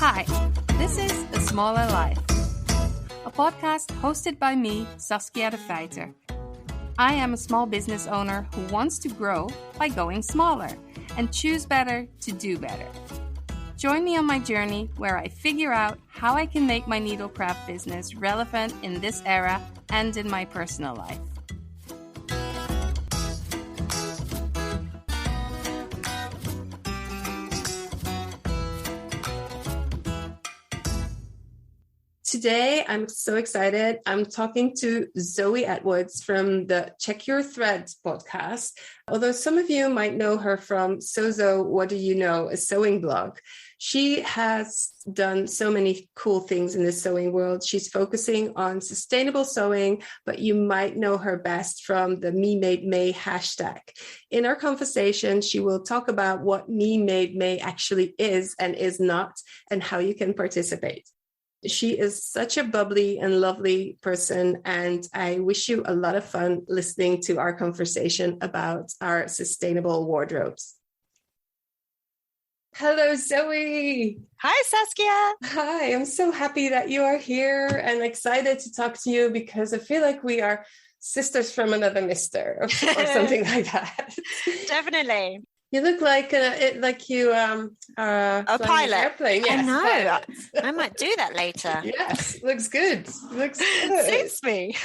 Hi, this is A Smaller Life, a podcast hosted by me, Saskia de Feiter. I am a small business owner who wants to grow by going smaller and choose better to do better. Join me on my journey where I figure out how I can make my needlecraft business relevant in this era and in my personal life. Today, I'm so excited. I'm talking to Zoe Edwards from the Check Your Threads podcast. Although some of you might know her from Sozo, What Do You Know, a sewing blog. She has done so many cool things in the sewing world. She's focusing on sustainable sewing, but you might know her best from the Me Made May hashtag. In our conversation, she will talk about what Me Made May actually is and is not, and how you can participate. She is such a bubbly and lovely person, and I wish you a lot of fun listening to our conversation about our sustainable wardrobes. Hello, Zoe. Hi, Saskia. Hi, I'm so happy that you are here and excited to talk to you because I feel like we are sisters from another mister or something like that. Definitely. You look like you are a pilot. An airplane. Yes, I know. pilot. I might do that later. Yes, looks good. Looks good. Suits me.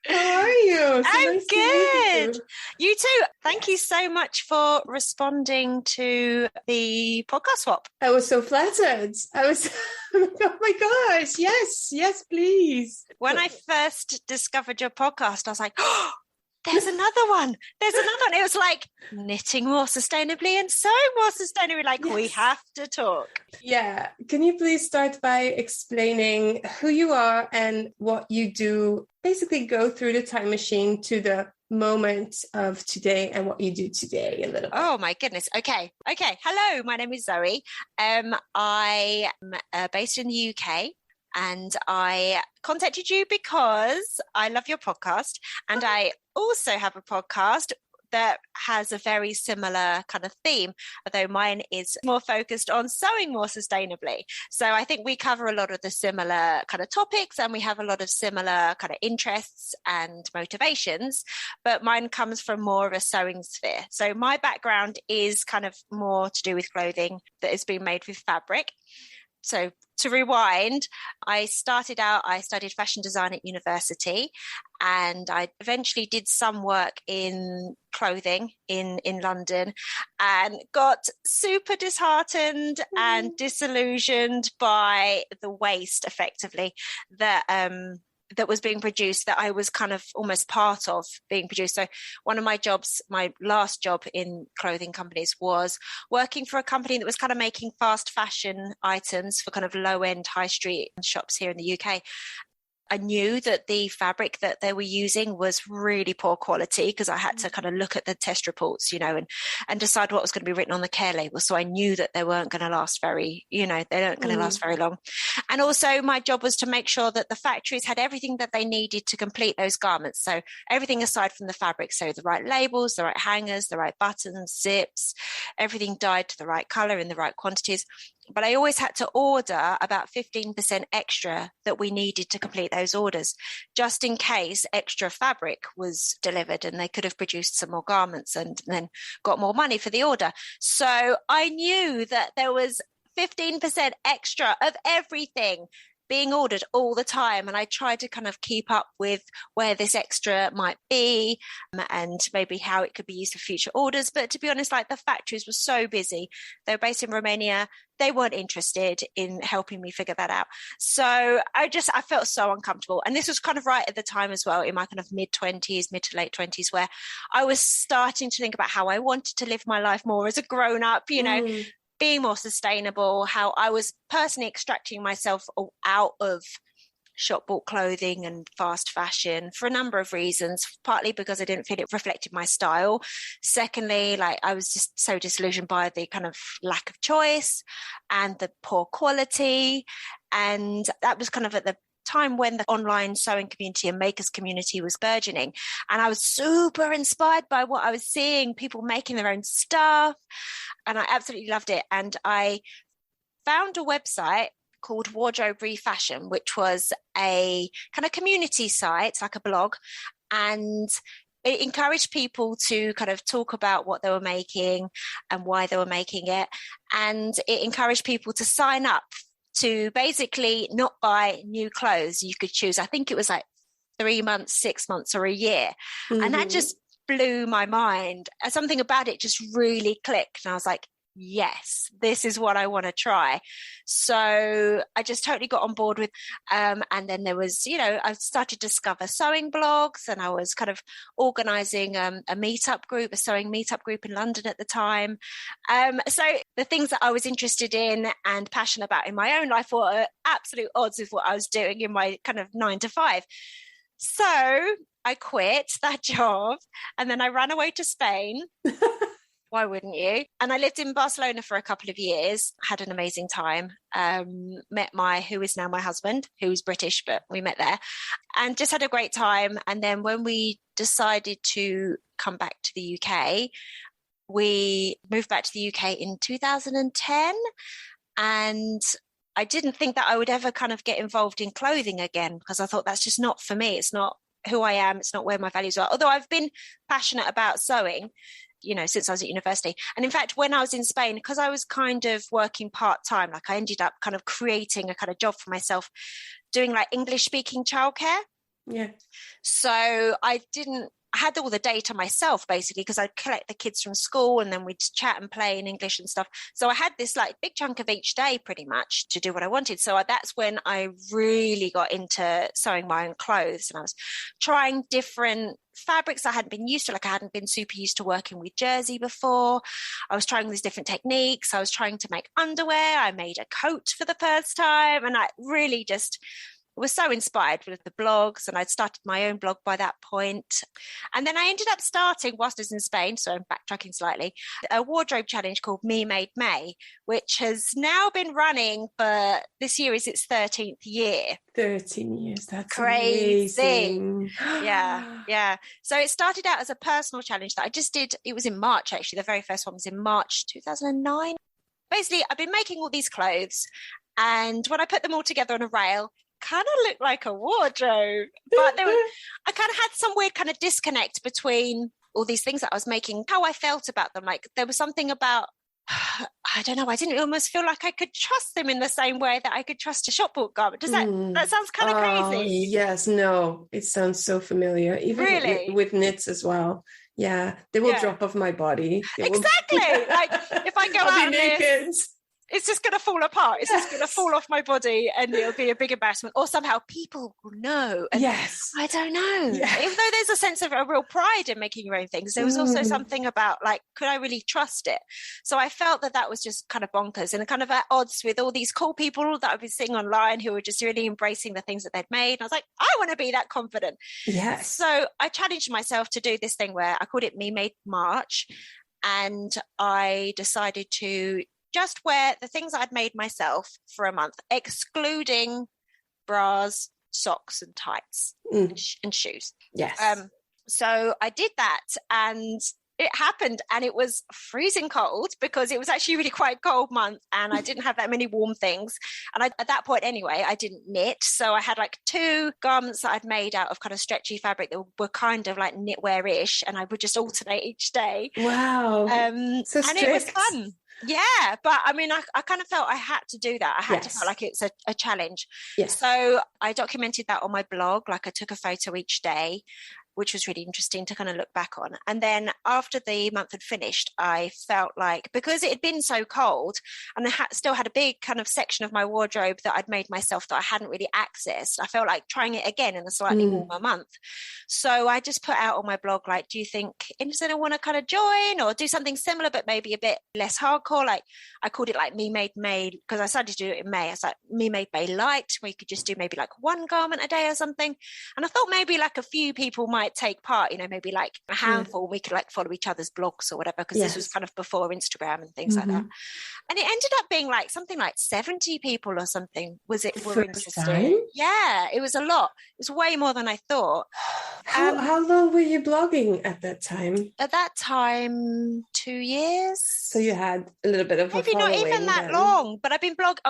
How are you? So I'm nice good. You too. Thank you so much for responding to the podcast swap. I was so flattered. Oh my gosh. Yes, please. When I first discovered your podcast, I was like, oh, there's another one. It was like knitting more sustainably and sewing more sustainably. Like, yes. We have to talk. Yeah. Can you please start by explaining who you are and what you do? Basically go through the time machine to the moment of today and what you do today a little bit. Oh my goodness. Okay. Hello, my name is Zoe. I am based in the UK. And I contacted you because I love your podcast. And I also have a podcast that has a very similar kind of theme, although mine is more focused on sewing more sustainably. So I think we cover a lot of the similar kind of topics and we have a lot of similar kind of interests and motivations, but mine comes from more of a sewing sphere. So my background is kind of more to do with clothing that is being made with fabric. So to rewind, I studied fashion design at university, and I eventually did some work in clothing in London and got super disheartened and disillusioned by the waste effectively that was being produced, that I was kind of almost part of being produced. So one of my jobs, my last job in clothing companies, was working for a company that was kind of making fast fashion items for kind of low-end high street shops here in the UK. I knew that the fabric that they were using was really poor quality because I had to kind of look at the test reports, and decide what was going to be written on the care label. So I knew that they weren't going to last they weren't going to last very long. And also my job was to make sure that the factories had everything that they needed to complete those garments. So everything aside from the fabric. So the right labels, the right hangers, the right buttons, zips, everything dyed to the right color in the right quantities. But I always had to order about 15% extra that we needed to complete those orders, just in case extra fabric was delivered and they could have produced some more garments and then got more money for the order. So I knew that there was 15% extra of everything being ordered all the time. And I tried to kind of keep up with where this extra might be and maybe how it could be used for future orders. But to be honest, like the factories were so busy. They were based in Romania. They weren't interested in helping me figure that out. So I felt so uncomfortable. And this was kind of right at the time as well, in my kind of mid to late 20s, where I was starting to think about how I wanted to live my life more as a grown up, being more sustainable, how I was personally extracting myself out of shop bought clothing and fast fashion for a number of reasons, partly because I didn't feel it reflected my style. Secondly, like I was just so disillusioned by the kind of lack of choice and the poor quality. And that was kind of at the time when the online sewing community and makers community was burgeoning. And I was super inspired by what I was seeing, people making their own stuff. And I absolutely loved it. And I found a website called Wardrobe Refashion, which was a kind of community site, like a blog, and it encouraged people to kind of talk about what they were making and why they were making it. And it encouraged people to sign up to basically not buy new clothes. You could choose, I think it was like 3 months, 6 months, or a year. Mm-hmm. And that just blew my mind. Something about it just really clicked. And I was like, yes, this is what I want to try. So I just totally got on board with, and then there was, I started to discover sewing blogs, and I was kind of organizing a meetup group, a sewing meetup group in London at the time. So the things that I was interested in and passionate about in my own life were at absolute odds with what I was doing in my kind of 9 to 5. So I quit that job, and then I ran away to Spain. Why wouldn't you? And I lived in Barcelona for a couple of years, had an amazing time, met who is now my husband, who's British, but we met there, and just had a great time. And then when we decided to come back to the UK, we moved back to the UK in 2010. And I didn't think that I would ever kind of get involved in clothing again, because I thought that's just not for me. It's not who I am. It's not where my values are. Although I've been passionate about sewing, since I was at university. And in fact, when I was in Spain, because I was kind of working part-time, like I ended up kind of creating a kind of job for myself, doing like English speaking childcare. Yeah. So I had all the data myself, basically, because I'd collect the kids from school and then we'd chat and play in English and stuff. So I had this like big chunk of each day pretty much to do what I wanted. So that's when I really got into sewing my own clothes, and I was trying different fabrics I hadn't been used to. Like I hadn't been super used to working with jersey before. I was trying these different techniques. I was trying to make underwear. I made a coat for the first time, and I really just was so inspired with the blogs, and I'd started my own blog by that point. And then I ended up starting, whilst I was in Spain, so I'm backtracking slightly, a wardrobe challenge called Me Made May, which has now been running for, this year is its 13th year. 13 years, that's crazy. Amazing. Yeah. So it started out as a personal challenge that I just did. It was in March, actually. The very first one was in March 2009. Basically, I've been making all these clothes, and when I put them all together on a rail, kind of looked like a wardrobe, but I kind of had some weird kind of disconnect between all these things that I was making, how I felt about them. Like there was something about, I don't know, I didn't almost feel like I could trust them in the same way that I could trust a shop bought garment. Does that sounds kind of crazy? Yes, no, it sounds so familiar. Even really? with knits as well. Yeah, they will drop off my body. Exactly. Like if I go out naked. It's just going to fall apart. It's just going to fall off my body, and it'll be a big embarrassment. Or somehow people will know. And yes. I don't know. Yeah. Even though there's a sense of a real pride in making your own things, there was also something about like, could I really trust it? So I felt that was just kind of bonkers and kind of at odds with all these cool people that I've been seeing online who were just really embracing the things that they'd made. And I was like, I want to be that confident. Yes. So I challenged myself to do this thing where I called it Me Made March. And I decided to just wear the things I'd made myself for a month, excluding bras, socks, and tights and shoes. Yes. So I did that, and it happened, and it was freezing cold because it was actually a really quite cold month, and I didn't have that many warm things. And at that point anyway, I didn't knit. So I had like 2 garments that I'd made out of kind of stretchy fabric that were kind of like knitwear-ish, and I would just alternate each day. Wow. So and strict. It was fun. Yeah, but I mean, I kind of felt I had to do that. I had to feel like it's a challenge. Yes. So I documented that on my blog. Like I took a photo each day, which was really interesting to kind of look back on. And then after the month had finished, I felt like, because it had been so cold and I still had a big kind of section of my wardrobe that I'd made myself that I hadn't really accessed, I felt like trying it again in a slightly warmer month. So I just put out on my blog, like, do you think anyone want to kind of join or do something similar, but maybe a bit less hardcore? Like I called it like Me Made May, because I started to do it in May. I was like, Me Made May Light, where you could just do maybe like 1 garment a day or something. And I thought maybe like a few people might might take part, maybe like a handful, we could like follow each other's blogs or whatever, because this was kind of before Instagram and things like that. And it ended up being like something like 70 people or something were interested. Time? Yeah, it was a lot. It was way more than I thought. How long were you blogging at that time? At that time, 2 years. So you had a little bit of maybe not even that long, but I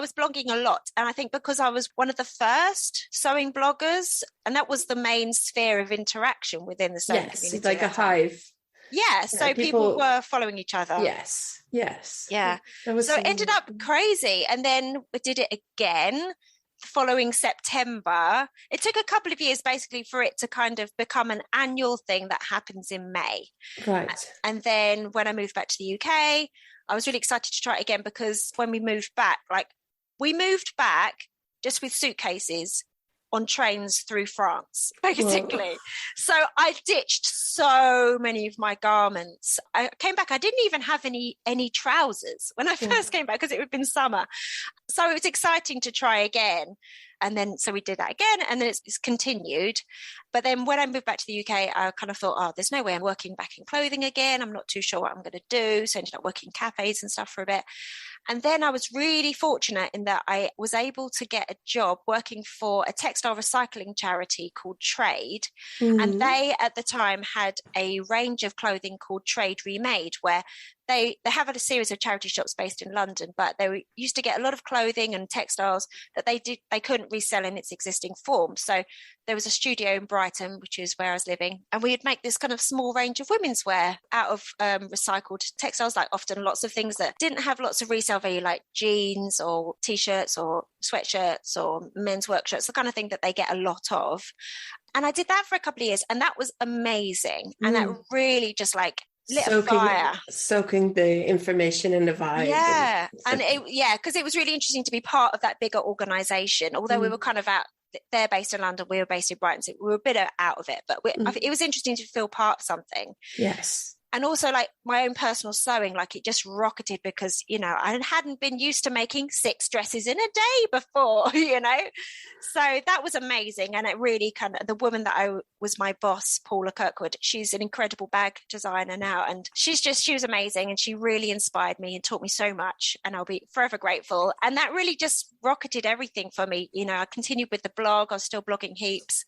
was blogging a lot. And I think because I was one of the first sewing bloggers, and that was the main sphere of interaction within the sewing community. It's like a hive. Yeah, so people were following each other. Yes. Yeah. So it ended up crazy. And then we did it again following September. It took a couple of years basically for it to kind of become an annual thing that happens in May. Right. And then when I moved back to the UK, I was really excited to try it again, because when we moved back just with suitcases on trains through France, basically. Whoa. So I ditched so many of my garments. I came back, I didn't even have any trousers when I first came back, because it had been summer. So it was exciting to try again. And then, so we did that again, and then it's continued. But then when I moved back to the UK, I kind of thought, there's no way I'm working back in clothing again. I'm not too sure what I'm going to do. So I ended up working in cafes and stuff for a bit. And then I was really fortunate in that I was able to get a job working for a textile recycling charity called Trade. And they, at the time, had a range of clothing called Trade Remade, where they have a series of charity shops based in London, but they used to get a lot of clothing and textiles that they couldn't resell in its existing form. So there was a studio in Brighton, which is where I was living, and we'd make this kind of small range of women's wear out of recycled textiles, like often lots of things that didn't have lots of resale value, like jeans or t-shirts or sweatshirts or men's work shirts, the kind of thing that they get a lot of. And I did that for a couple of years, and that was amazing. And that really just like lit a fire. Soaking the information and the vibe. Yeah. Because it was really interesting to be part of that bigger organisation. Although we were kind of they're based in London, we were based in Brighton, so we were a bit out of it. But it was interesting to feel part of something. Yes. And also like my own personal sewing, like it just rocketed, because, I hadn't been used to making 6 dresses in a day before, So that was amazing. And it really kind of, the woman that was my boss, Paula Kirkwood, she's an incredible bag designer now. And she was amazing. And she really inspired me and taught me so much. And I'll be forever grateful. And that really just rocketed everything for me. I continued with the blog. I was still blogging heaps.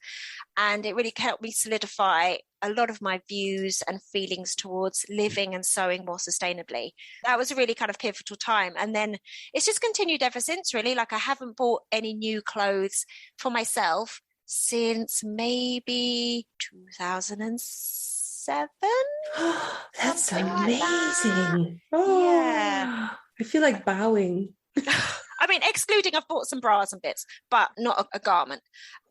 And it really helped me solidify a lot of my views and feelings towards living and sewing more sustainably. That was a really kind of pivotal time. And then it's just continued ever since, really. Like I haven't bought any new clothes for myself since maybe 2007. That's amazing. Like that. Yeah. I feel like bowing. I mean, excluding I've bought some bras and bits, but not a garment.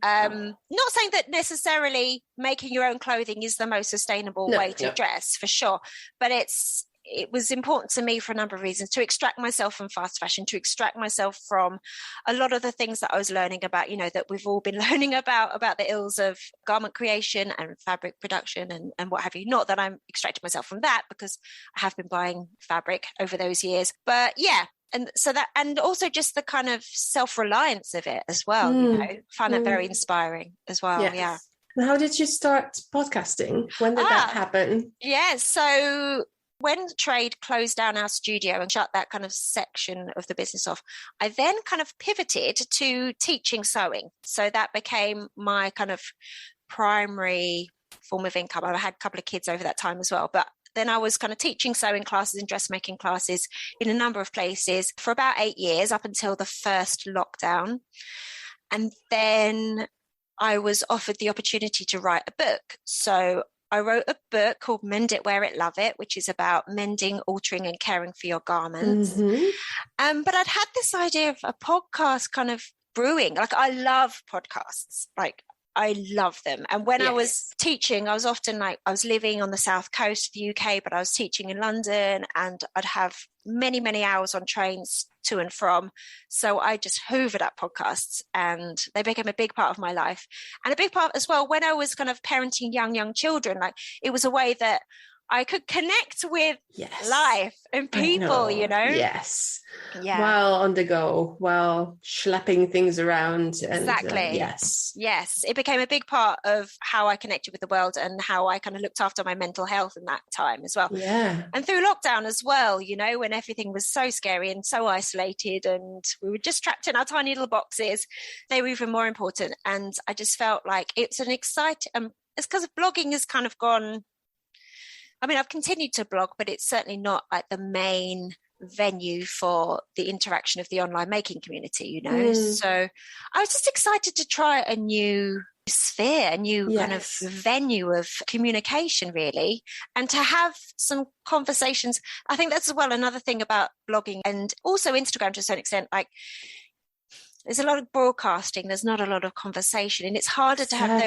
Not saying that necessarily making your own clothing is the most sustainable way to dress, for sure. But it was important to me for a number of reasons, to extract myself from fast fashion, to extract myself from a lot of the things that I was learning about, that we've all been learning about the ills of garment creation and fabric production and what have you. Not that I'm extracting myself from that, because I have been buying fabric over those years. But yeah. And so that, and also just the kind of self-reliance of it as well, find that very inspiring as well. Yes. Yeah. And how did you start podcasting? When did that happen? Yeah. So when Trade closed down our studio and shut that kind of section of the business off, I then kind of pivoted to teaching sewing. So that became my kind of primary form of income. I had a couple of kids over that time as well, but then I was kind of teaching sewing classes and dressmaking classes in a number of places for about 8 years, up until the first lockdown. And then I was offered the opportunity to write a book. So I wrote a book called Mend It, Wear It, Love It, which is about mending, altering and caring for your garments. But I'd had this idea of a podcast kind of brewing. Like I love podcasts. Like I love them. And when I was teaching, I was often I was living on the south coast of the UK, but I was teaching in London, and I'd have many, many hours on trains to and from. So I just hoovered up podcasts, and they became a big part of my life. And a big part as well, when I was kind of parenting young children, like it was a way that I could connect with Yes. life and people, you know? Yes. Yeah. While on the go, while schlepping things around. And Exactly. Yes. It became a big part of how I connected with the world and how I kind of looked after my mental health in that time as well. Yeah. And through lockdown as well, you know, when everything was so scary and so isolated and we were just trapped in our tiny little boxes, they were even more important. And I just felt like it's an exciting, it's because blogging has kind of gone, I mean, I've continued to blog, but it's certainly not like the main venue for the interaction of the online making community, you know. So I was just excited to try a new sphere, a new kind of venue of communication, really, and to have some conversations. I think that's as well another thing about blogging and also Instagram to a certain extent, like there's a lot of broadcasting, there's not a lot of conversation, and it's harder to have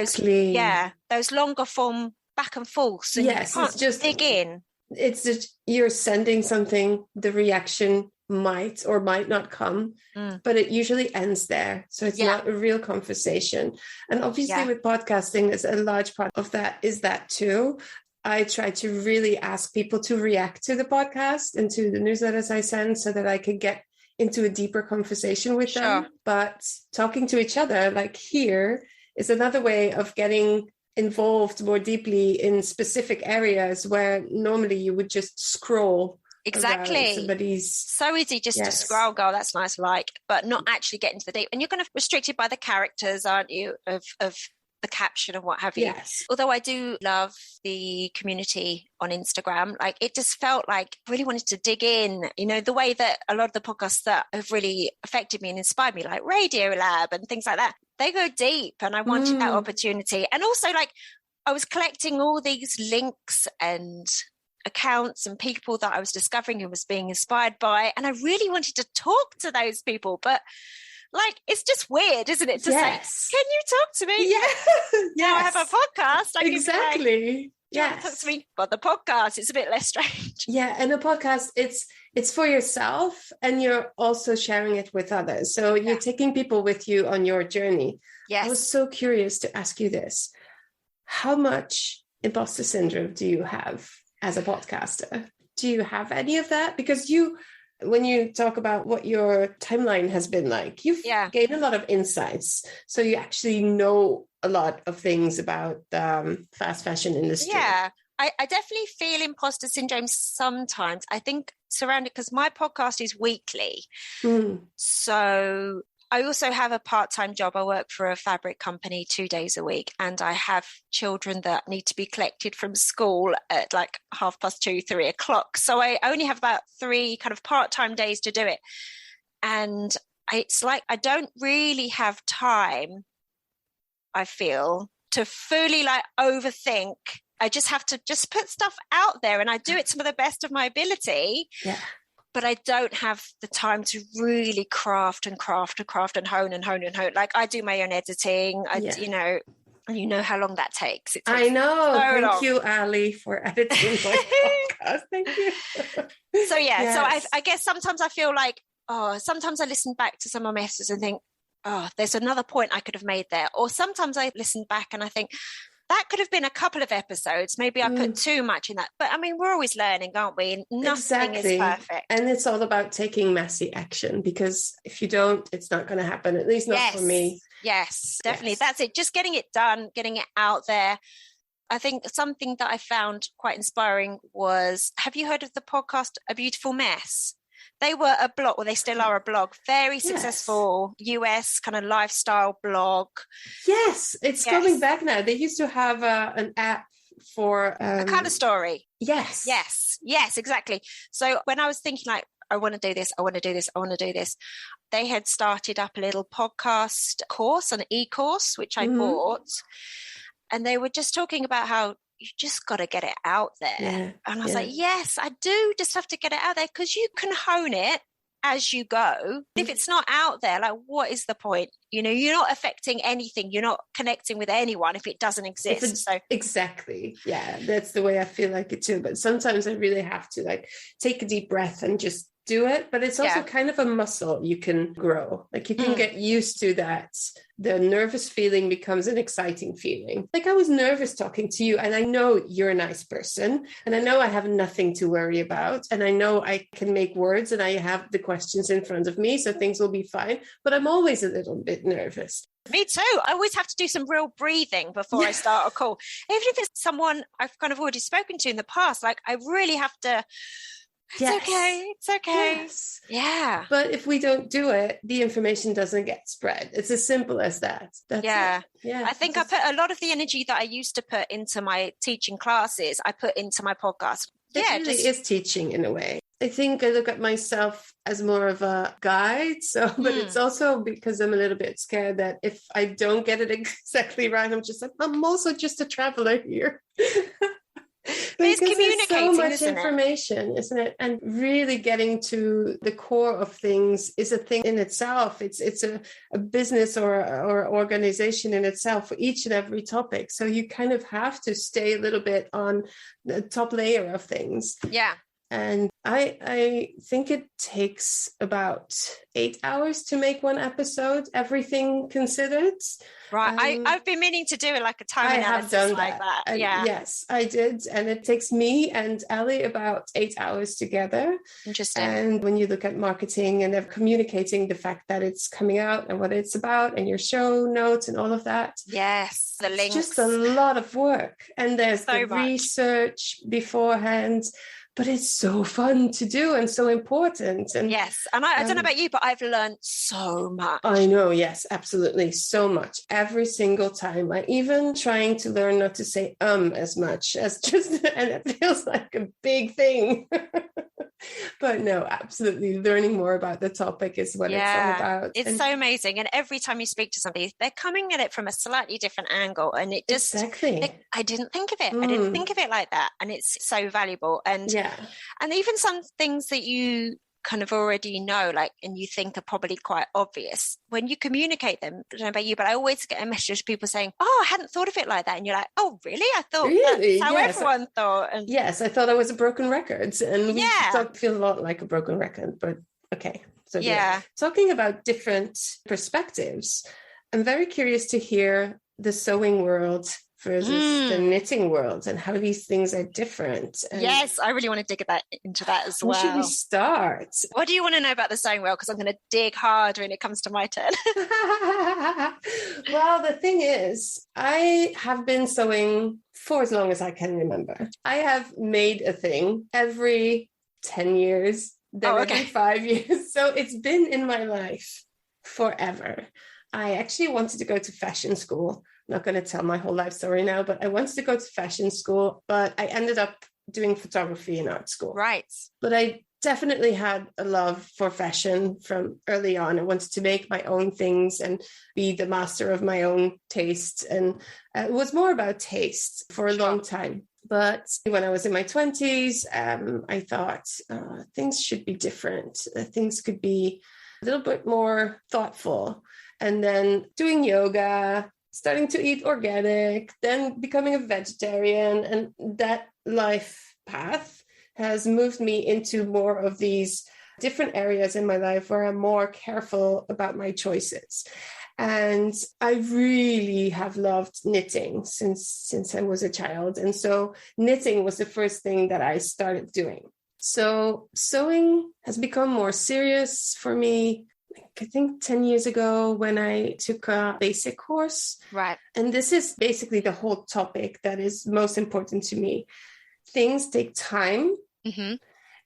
those longer form back and forth, and you can't just dig in. It's just you're sending something, the reaction might or might not come, but it usually ends there. So it's not a real conversation. And obviously with podcasting, it's a large part of that is that too. I try to really ask people to react to the podcast and to the newsletters I send so that I can get into a deeper conversation with them. But talking to each other, like here, is another way of getting involved more deeply in specific areas where normally you would just scroll. Exactly. Somebody's so easy just to scroll, go, that's nice, like, but not actually get into the deep. And you're kind of restricted by the characters, aren't you, of the caption and what have you. Yes. Although I do love the community on Instagram, like it just felt like I really wanted to dig in, you know, the way that a lot of the podcasts that have really affected me and inspired me, like Radio Lab and things like that, they go deep, and I wanted that opportunity. And also, like, I was collecting all these links and accounts and people that I was discovering who was being inspired by, and I really wanted to talk to those people, but like, it's just weird, isn't it, to say, can you talk to me? Now I have a podcast. I exactly. Talk to me. But the podcast, it's a bit less strange. Yeah, and a podcast, it's for yourself, and you're also sharing it with others. So you're taking people with you on your journey. Yes. I was so curious to ask you this. How much imposter syndrome do you have as a podcaster? Do you have any of that? Because when you talk about what your timeline has been like, you've gained a lot of insights. So you actually know a lot of things about the fast fashion industry. Yeah, I definitely feel imposter syndrome sometimes. I think surrounded, because my podcast is weekly. So I also have a part-time job. I work for a fabric company 2 days a week, and I have children that need to be collected from school at like 2:30, 3 o'clock. So I only have about 3 kind of part-time days to do it. And it's like I don't really have time, I feel, to fully like overthink. I just have to just put stuff out there, and I do it to the best of my ability. Yeah. But I don't have the time to really craft and hone. Like I do my own editing. You know how long that takes. I know. So Thank long. you, Ali, for editing my podcast. Thank you. So I guess sometimes I feel like, sometimes I listen back to some of my messages and think, there's another point I could have made there. Or sometimes I listen back and I think, that could have been a couple of episodes. Maybe I put too much in that. But I mean, we're always learning, aren't we? Nothing is perfect. And it's all about taking messy action, because if you don't, it's not going to happen, at least not for me. Yes, definitely. Yes. That's it. Just getting it done, getting it out there. I think something that I found quite inspiring was, have you heard of the podcast A Beautiful Mess? They were a blog, they still are a blog, very successful US kind of lifestyle blog. Yes, it's coming back now. They used to have an app for... a color story. Yes, exactly. So when I was thinking like, I want to do this, they had started up a little podcast course, an e-course, which I bought. And they were just talking about how you just got to get it out there. Yeah, and I was like, yes, I do just have to get it out there, because you can hone it as you go. If it's not out there, like, what is the point? You know, you're not affecting anything. You're not connecting with anyone if it doesn't exist. Exactly. Yeah, that's the way I feel like it too. But sometimes I really have to like take a deep breath and just do it, but it's also kind of a muscle you can grow. Like you can get used to that. The nervous feeling becomes an exciting feeling. Like I was nervous talking to you, and I know you're a nice person, and I know I have nothing to worry about, and I know I can make words, and I have the questions in front of me, so things will be fine. But I'm always a little bit nervous. Me too. I always have to do some real breathing before I start a call. Even if it's someone I've kind of already spoken to in the past, like I really have to, it's okay. Yes. Yeah. But if we don't do it, the information doesn't get spread. It's as simple as that. That's it. Yeah. I think I put a lot of the energy that I used to put into my teaching classes, I put into my podcast. It really is teaching in a way. I think I look at myself as more of a guide. So, but it's also because I'm a little bit scared that if I don't get it exactly right, I'm just like, I'm also just a traveler here. It's communicating, there's so much information, isn't it? And really getting to the core of things is a thing in itself. It's a business or organization in itself for each and every topic. So you kind of have to stay a little bit on the top layer of things. Yeah. And I think it takes about 8 hours to make one episode, everything considered. Right. I've been meaning to do it like a time analysis like that. Yes, I did. And it takes me and Ali about 8 hours together. Interesting. And when you look at marketing and communicating the fact that it's coming out and what it's about and your show notes and all of that. Yes, the links. It's just a lot of work. And there's so the research beforehand. But it's so fun to do and so important. And yes. And I don't know about you, but I've learned so much. I know. Yes, absolutely. So much. Every single time. I even trying to learn not to say as much as just, and it feels like a big thing. But no, absolutely. Learning more about the topic is what it's all about. It's so amazing. And every time you speak to somebody, they're coming at it from a slightly different angle. And it just, I didn't think of it. I didn't think of it like that. And it's so valuable. And, and even some things that you kind of already know, like, and you think are probably quite obvious, when you communicate them, I don't know about you, but I always get a message of people saying, I hadn't thought of it like that. And you're like, oh, really? I thought that's how everyone thought. And yes, I thought I was a broken record. And we feel a lot like a broken record, but okay. So talking about different perspectives, I'm very curious to hear the sewing world versus the knitting world and how these things are different. And yes, I really want to dig into that as well. Where should we start? What do you want to know about the sewing world? Because I'm going to dig hard when it comes to my turn. Well, the thing is, I have been sewing for as long as I can remember. I have made a thing every 10 years, then every 5 years. So it's been in my life forever. I actually wanted to go to fashion school. I'm not going to tell my whole life story now, but I wanted to go to fashion school, but I ended up doing photography in art school. Right. But I definitely had a love for fashion from early on. I wanted to make my own things and be the master of my own taste. And it was more about taste for a long time. But when I was in my 20s, I thought things should be different. Things could be a little bit more thoughtful. And then doing yoga, starting to eat organic, then becoming a vegetarian. And that life path has moved me into more of these different areas in my life where I'm more careful about my choices. And I really have loved knitting since I was a child. And so knitting was the first thing that I started doing. So sewing has become more serious for me, I think 10 years ago when I took a basic course. Right. And this is basically the whole topic that is most important to me. Things take time,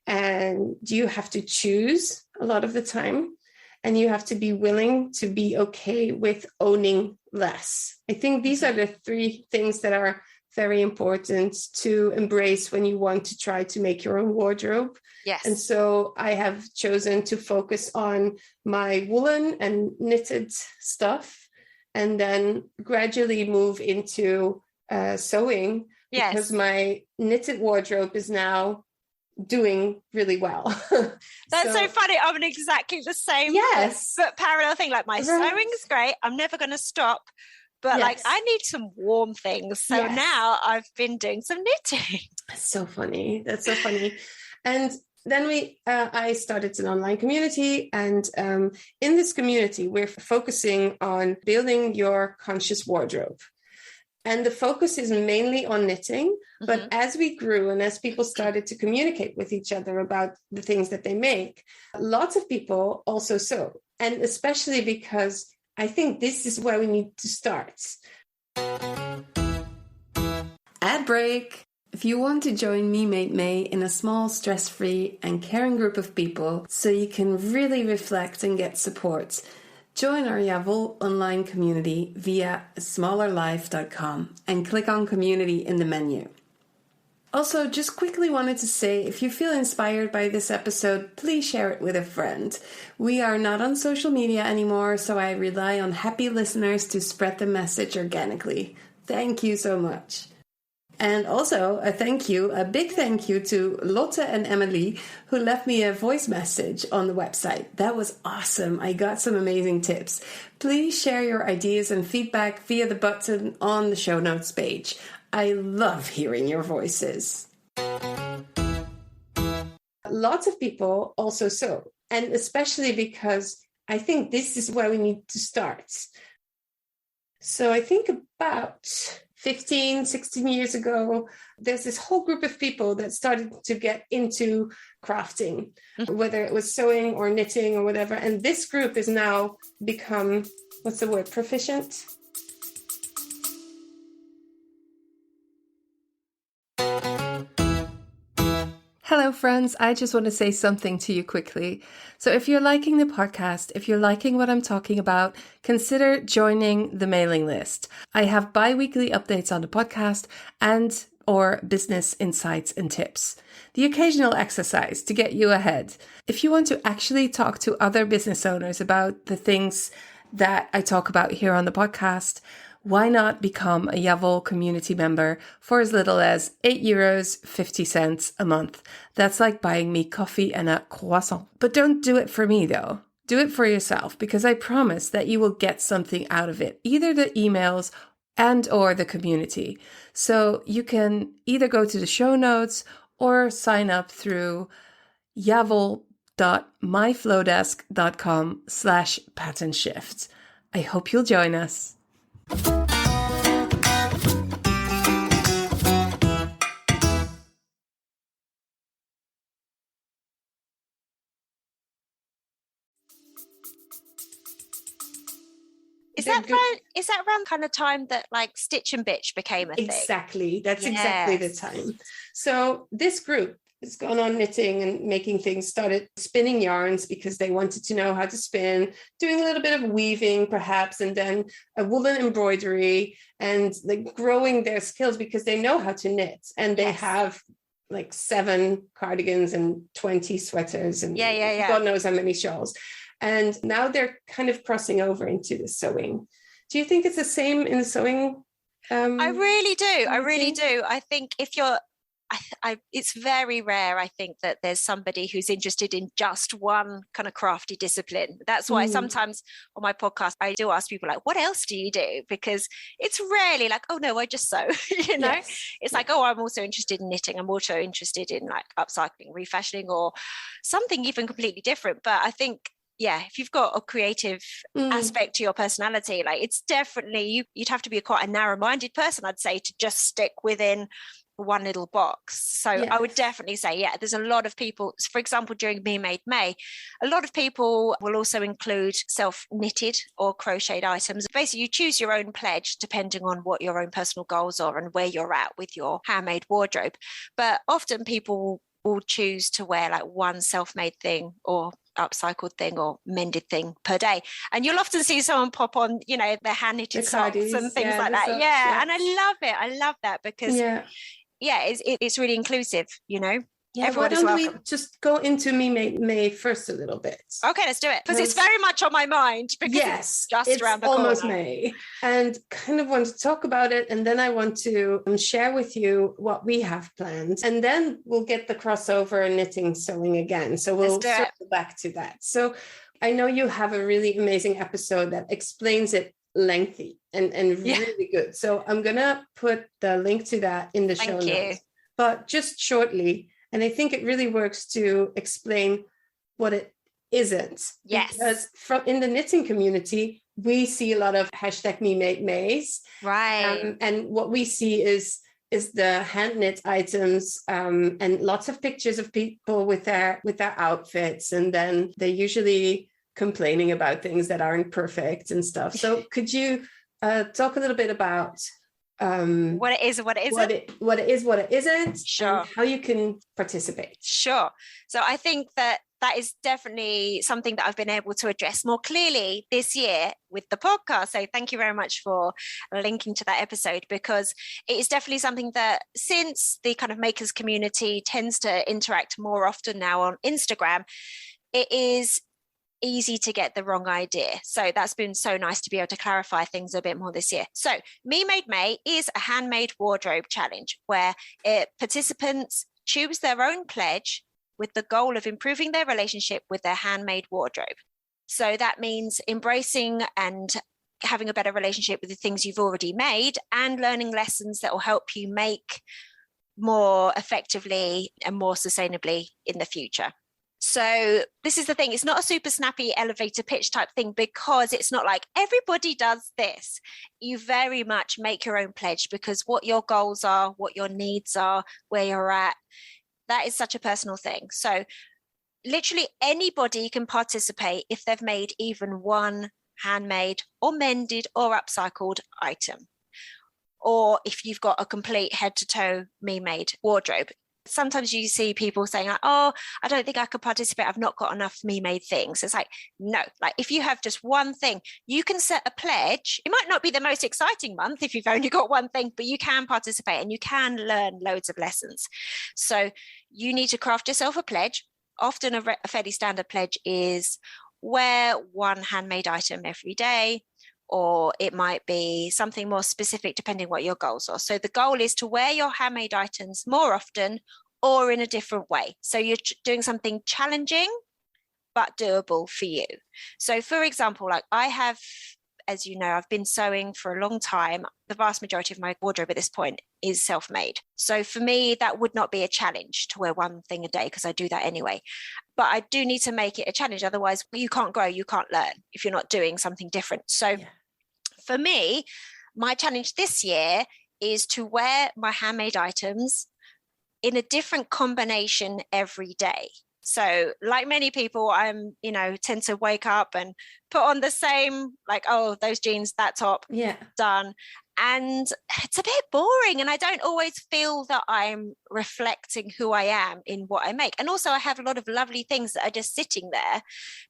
and you have to choose a lot of the time, and you have to be willing to be okay with owning less. I think these are the three things that are very important to embrace when you want to try to make your own wardrobe. Yes. And so I have chosen to focus on my woolen and knitted stuff, and then gradually move into sewing. Yes. Because my knitted wardrobe is now doing really well. That's so funny. I'm in exactly the same but parallel thing. Like my sewing's great. I'm never going to stop. But like I need some warm things. So now I've been doing some knitting. That's so funny. And Then I started an online community, and in this community, we're focusing on building your conscious wardrobe. And the focus is mainly on knitting. But as we grew and as people started to communicate with each other about the things that they make, lots of people also sew. And especially because I think this is where we need to start. Ad break. If you want to join Me Made May in a small, stress-free and caring group of people so you can really reflect and get support, join our Jawohl online community via smallerlife.com and click on community in the menu. Also, just quickly wanted to say, if you feel inspired by this episode, please share it with a friend. We are not on social media anymore, so I rely on happy listeners to spread the message organically. Thank you so much. And also a big thank you to Lotte and Emily, who left me a voice message on the website. That was awesome. I got some amazing tips. Please share your ideas and feedback via the button on the show notes page. I love hearing your voices. Lots of people also sew, and especially because I think this is where we need to start. So I think about 15, 16 years ago, there's this whole group of people that started to get into crafting, whether it was sewing or knitting or whatever. And this group is now become, proficient? Hello, friends. I just want to say something to you quickly. So if you're liking the podcast, if you're liking what I'm talking about, consider joining the mailing list. I have bi-weekly updates on the podcast and or business insights and tips. The occasional exercise to get you ahead. If you want to actually talk to other business owners about the things that I talk about here on the podcast, why not become a Jawohl community member for as little as €8.50 a month? That's like buying me coffee and a croissant. But don't do it for me though. Do it for yourself, because I promise that you will get something out of it, either the emails and or the community. So you can either go to the show notes or sign up through jawohl.myflowdesk.com/pattern shift. I hope you'll join us. Is that around kind of time that like Stitch and Bitch became a thing? Exactly. That's exactly the time. So this group has gone on knitting and making things, started spinning yarns because they wanted to know how to spin, doing a little bit of weaving perhaps, and then a woolen embroidery, and like growing their skills because they know how to knit, and they have like 7 cardigans and 20 sweaters and God knows how many shawls. And now they're kind of crossing over into the sewing. Do you think it's the same in sewing? I really do. I really do. I think if you're, it's very rare, I think, that there's somebody who's interested in just one kind of crafty discipline. That's why sometimes on my podcast, I do ask people like, what else do you do? Because it's rarely like, oh no, I just sew, you know, it's like, oh, I'm also interested in knitting. I'm also interested in like upcycling, refashioning, or something even completely different. But I think, if you've got a creative aspect to your personality, like it's definitely, you'd have to be quite a narrow-minded person, I'd say, to just stick within one little box. So I would definitely say, there's a lot of people, for example, during Me Made May, a lot of people will also include self-knitted or crocheted items. Basically, you choose your own pledge depending on what your own personal goals are and where you're at with your handmade wardrobe. But often people will choose to wear like one self-made thing or upcycled thing or mended thing per day, and you'll often see someone pop on, you know, their hand knitted socks and things like that. And I love that because it's really inclusive, you know. Why don't we just go into Me Made May first a little bit? Okay, let's do it, because it's very much on my mind, because it's just around the corner. Almost May, and kind of want to talk about it, and then I want to share with you what we have planned, and then we'll get the crossover and knitting sewing again. So we'll circle back to that. So I know you have a really amazing episode that explains it lengthy and really good. So I'm gonna put the link to that in the show notes. But just shortly, And I think it really works to explain what it isn't. Yes. Because in the knitting community, we see a lot of hashtag me made Mays. Right. And what we see is the hand knit items, and lots of pictures of people with their outfits. And then they're usually complaining about things that aren't perfect and stuff. So could you talk a little bit about what it is and what it isn't? What it is, what it isn't, Sure. and how you can participate. Sure. So I think that is definitely something that I've been able to address more clearly this year with the podcast. So thank you very much for linking to that episode, because it is definitely something that, since the kind of makers community tends to interact more often now on Instagram, it is easy to get the wrong idea. So that's been so nice to be able to clarify things a bit more this year. So Me Made May is a handmade wardrobe challenge where participants choose their own pledge with the goal of improving their relationship with their handmade wardrobe. So that means embracing and having a better relationship with the things you've already made, and learning lessons that will help you make more effectively and more sustainably in the future. So this is the thing, it's not a super snappy elevator pitch type thing, because it's not like everybody does this. You very much make your own pledge, because what your goals are, what your needs are, where you're at, that is such a personal thing. So literally anybody can participate if they've made even one handmade or mended or upcycled item, or if you've got a complete head to toe Me Made wardrobe. Sometimes you see people saying, like, oh, I don't think I could participate, I've not got enough Me Made things. It's like, no, like if you have just one thing, you can set a pledge. It might not be the most exciting month if you've only got one thing, but you can participate and you can learn loads of lessons. So you need to craft yourself a pledge. Often a fairly standard pledge is wear one handmade item every day, or it might be something more specific depending what your goals are. So the goal is to wear your handmade items more often or in a different way. So you're doing something challenging but doable for you. So for example, like I have, as you know, I've been sewing for a long time. The vast majority of my wardrobe at this point is self-made. So for me, that would not be a challenge to wear one thing a day, because I do that anyway. But I do need to make it a challenge. Otherwise, you can't grow, you can't learn if you're not doing something different. So for me, my challenge this year is to wear my handmade items in a different combination every day. So like many people, tend to wake up and put on the same, like, oh, those jeans, that top, done. And it's a bit boring, and I don't always feel that I'm reflecting who I am in what I make. And also I have a lot of lovely things that are just sitting there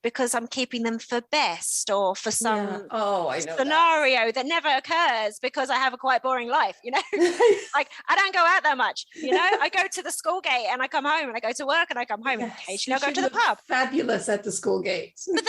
because I'm keeping them for best, or for some scenario that never occurs, because I have a quite boring life, like I don't go out that much, I go to the school gate and I come home, and I go to work and I come home, and occasionally I'll go to the pub. Fabulous at the school gate. But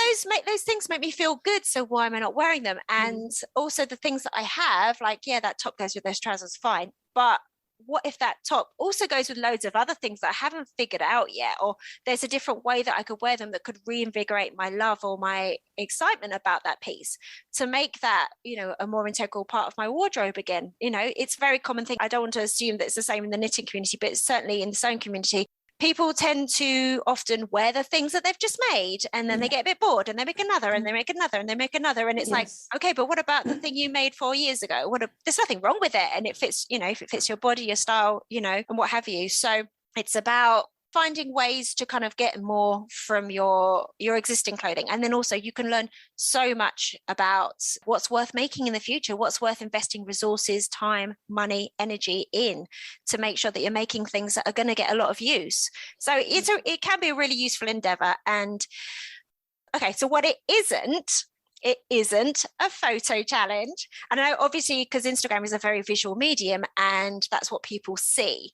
those things make me feel good, so why am I not wearing them? And also the things that I have, like, that top goes with those trousers, fine, but what if that top also goes with loads of other things that I haven't figured out yet, or there's a different way that I could wear them that could reinvigorate my love or my excitement about that piece, to make that a more integral part of my wardrobe again. It's a very common thing. I don't want to assume that it's the same in the knitting community, but it's certainly in the sewing community. People tend to often wear the things that they've just made, and then they get a bit bored, and they make another, and they make another, and they make another. And it's like, okay, but what about the thing you made 4 years ago? There's nothing wrong with it. And it fits, if it fits your body, your style, and what have you. So it's about finding ways to kind of get more from your existing clothing. And then also you can learn so much about what's worth making in the future, what's worth investing resources, time, money, energy in, to make sure that you're making things that are going to get a lot of use. So it can be a really useful endeavor. And okay, so what it isn't a photo challenge. And I know, obviously, because Instagram is a very visual medium and that's what people see.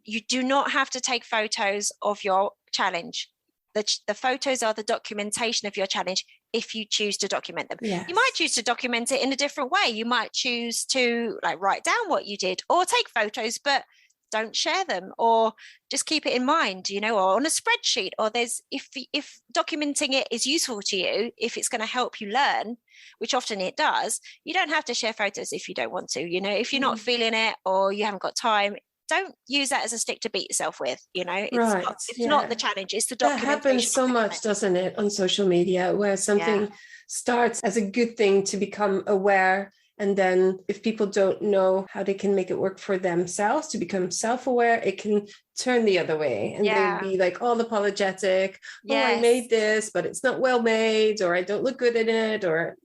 You do not have to take photos of your challenge. The photos are the documentation of your challenge if you choose to document them. You might choose to document it in a different way. You might choose to write down what you did, or take photos, but don't share them, or just keep it in mind, or on a spreadsheet, or if documenting it is useful to you, if it's going to help you learn, which often it does, you don't have to share photos if you don't want to, if you're not feeling it or you haven't got time. don't use that as a stick to beat yourself with. Right. It's not the challenge, it's the That documentation. happens so much, doesn't it, on social media, where something starts as a good thing to become aware. And then if people don't know how they can make it work for themselves to become self-aware, it can turn the other way. And they'll be like all apologetic. Oh, I made this, but it's not well made, or I don't look good in it, or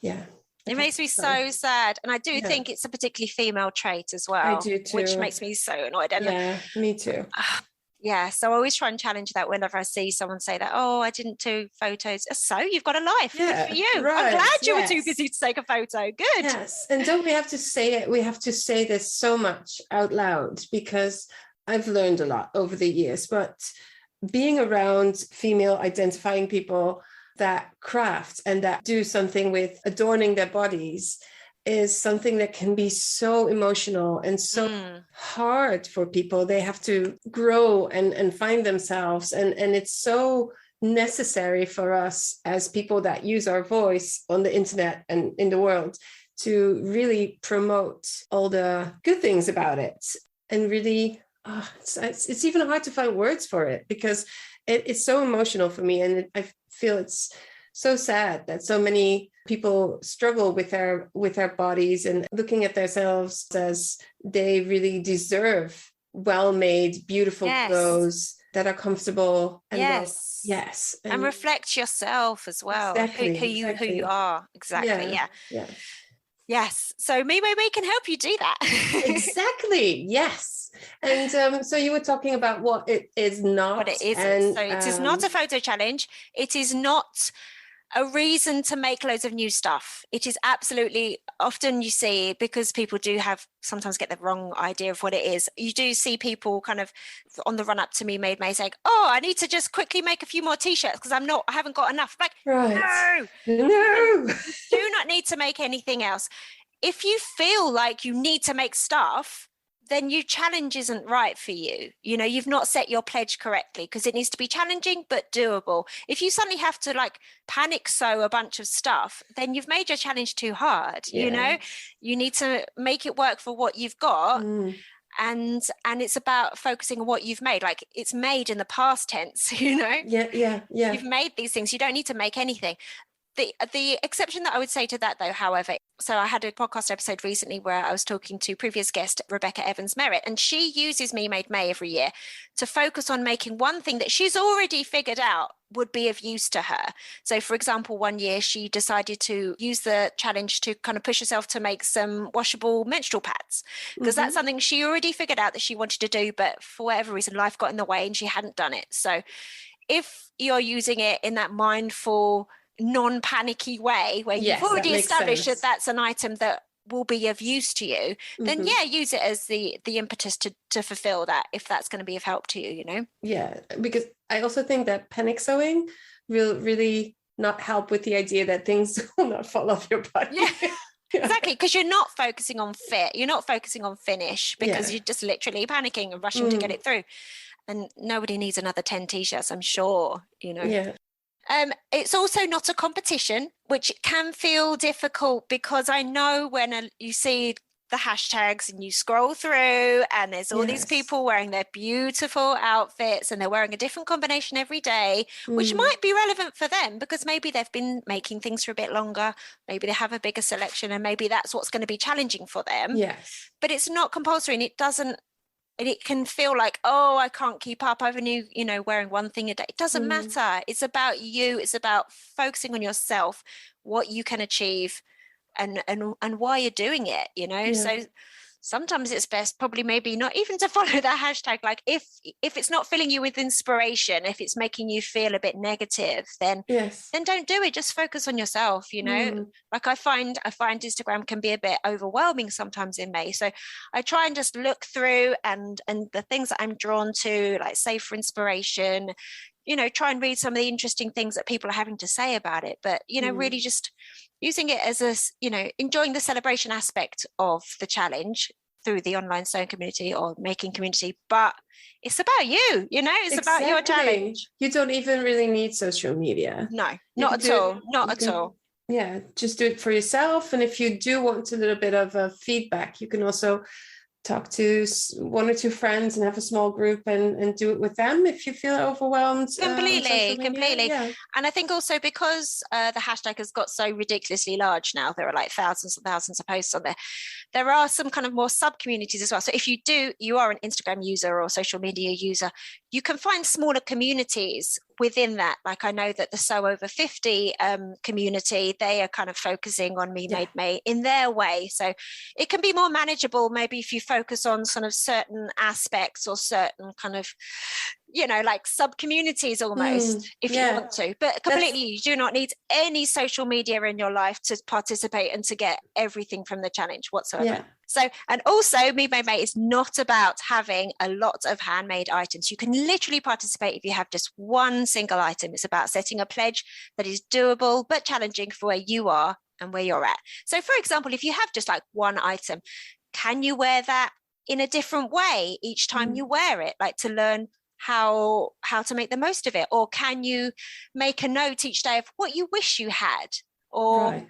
It makes me so sad. And I do think it's a particularly female trait as well. I do too. Which makes me so annoyed. Me too. So I always try and challenge that whenever I see someone say that, oh, I didn't do photos. So you've got a life. Good for you. Right. I'm glad you were too busy to take a photo. Good. Yes. And don't we have to say it? We have to say this so much out loud, because I've learned a lot over the years. But being around female identifying people that craft and that do something with adorning their bodies is something that can be so emotional and so hard for people. They have to grow and find themselves. And it's so necessary for us as people that use our voice on the internet and in the world to really promote all the good things about it. And really, it's even hard to find words for it, because it's so emotional for me. And I feel it's so sad that so many people struggle with their bodies and looking at themselves as they really deserve well-made, beautiful clothes that are comfortable and and reflect yourself as well. Exactly, who you are. Exactly. Yes. So maybe we can help you do that. Exactly. Yes. And so you were talking about what it is not. What it isn't. So it is not a photo challenge. It is not a reason to make loads of new stuff. It is absolutely, often you see, because people do sometimes get the wrong idea of what it is. You do see people kind of on the run up to me may say, oh, I need to just quickly make a few more t-shirts because I haven't got enough. Like, no, you do not need to make anything else. If you feel like you need to make stuff, then your challenge isn't right for you. You've not set your pledge correctly, because it needs to be challenging but doable. If you suddenly have to panic sew a bunch of stuff, then you've made your challenge too hard. You need to make it work for what you've got. And it's about focusing on what you've made. Like, it's made in the past tense, You've made these things. You don't need to make anything. The exception that I would say to that, though, however, so I had a podcast episode recently where I was talking to previous guest Rebecca Evans-Merritt, and she uses Me Made May every year to focus on making one thing that she's already figured out would be of use to her. So, for example, one year she decided to use the challenge to kind of push herself to make some washable menstrual pads, because that's something she already figured out that she wanted to do, but for whatever reason, life got in the way and she hadn't done it. So if you're using it in that mindful, non-panicky way where you've already established that that's an item that will be of use to you, then use it as the impetus to fulfill that, if that's going to be of help to you. Because I also think that panic sewing will really not help with the idea that things will not fall off your body. Exactly, because you're not focusing on fit, you're not focusing on finish, because you're just literally panicking and rushing to get it through, and nobody needs another 10 t-shirts, I'm sure. It's also not a competition, which can feel difficult, because I know when you see the hashtags and you scroll through and there's all these people wearing their beautiful outfits and they're wearing a different combination every day, which might be relevant for them because maybe they've been making things for a bit longer, maybe they have a bigger selection, and maybe that's what's going to be challenging for them. But it's not compulsory, and it can feel like, oh, I can't keep up. I've only, wearing one thing a day. It doesn't matter. It's about you. It's about focusing on yourself, what you can achieve, and why you're doing it. So sometimes it's best probably maybe not even to follow that hashtag. Like if it's not filling you with inspiration, if it's making you feel a bit negative, then don't do it. Just focus on yourself. Like I find Instagram can be a bit overwhelming sometimes in May, so I try and just look through and the things that I'm drawn to, like say for inspiration, try and read some of the interesting things that people are having to say about it, but really just using it as enjoying the celebration aspect of the challenge through the online sewing community or making community. But it's about you, it's about your challenge. You don't even really need social media. No, not at all. Not at all. Yeah, just do it for yourself. And if you do want a little bit of feedback, you can also talk to one or two friends and have a small group and do it with them if you feel overwhelmed on social media. Completely. Yeah. And I think also because the hashtag has got so ridiculously large now, there are like thousands and thousands of posts on there. There are some kind of more sub communities as well. So if you are an Instagram user or social media user, you can find smaller communities within that. Like I know that the So Over 50 community, they are kind of focusing on Me Made May in their way. So it can be more manageable maybe if you focus on sort of certain aspects or certain kind of, like sub communities almost, if you want to. But completely, you do not need any social media in your life to participate and to get everything from the challenge whatsoever. Yeah. So, and also Me Made May is not about having a lot of handmade items. You can literally participate if you have just one single item. It's about setting a pledge that is doable but challenging for where you are and where you're at. So for example, if you have just like one item, can you wear that in a different way each time you wear it, like to learn how to make the most of it? Or can you make a note each day of what you wish you had? Or,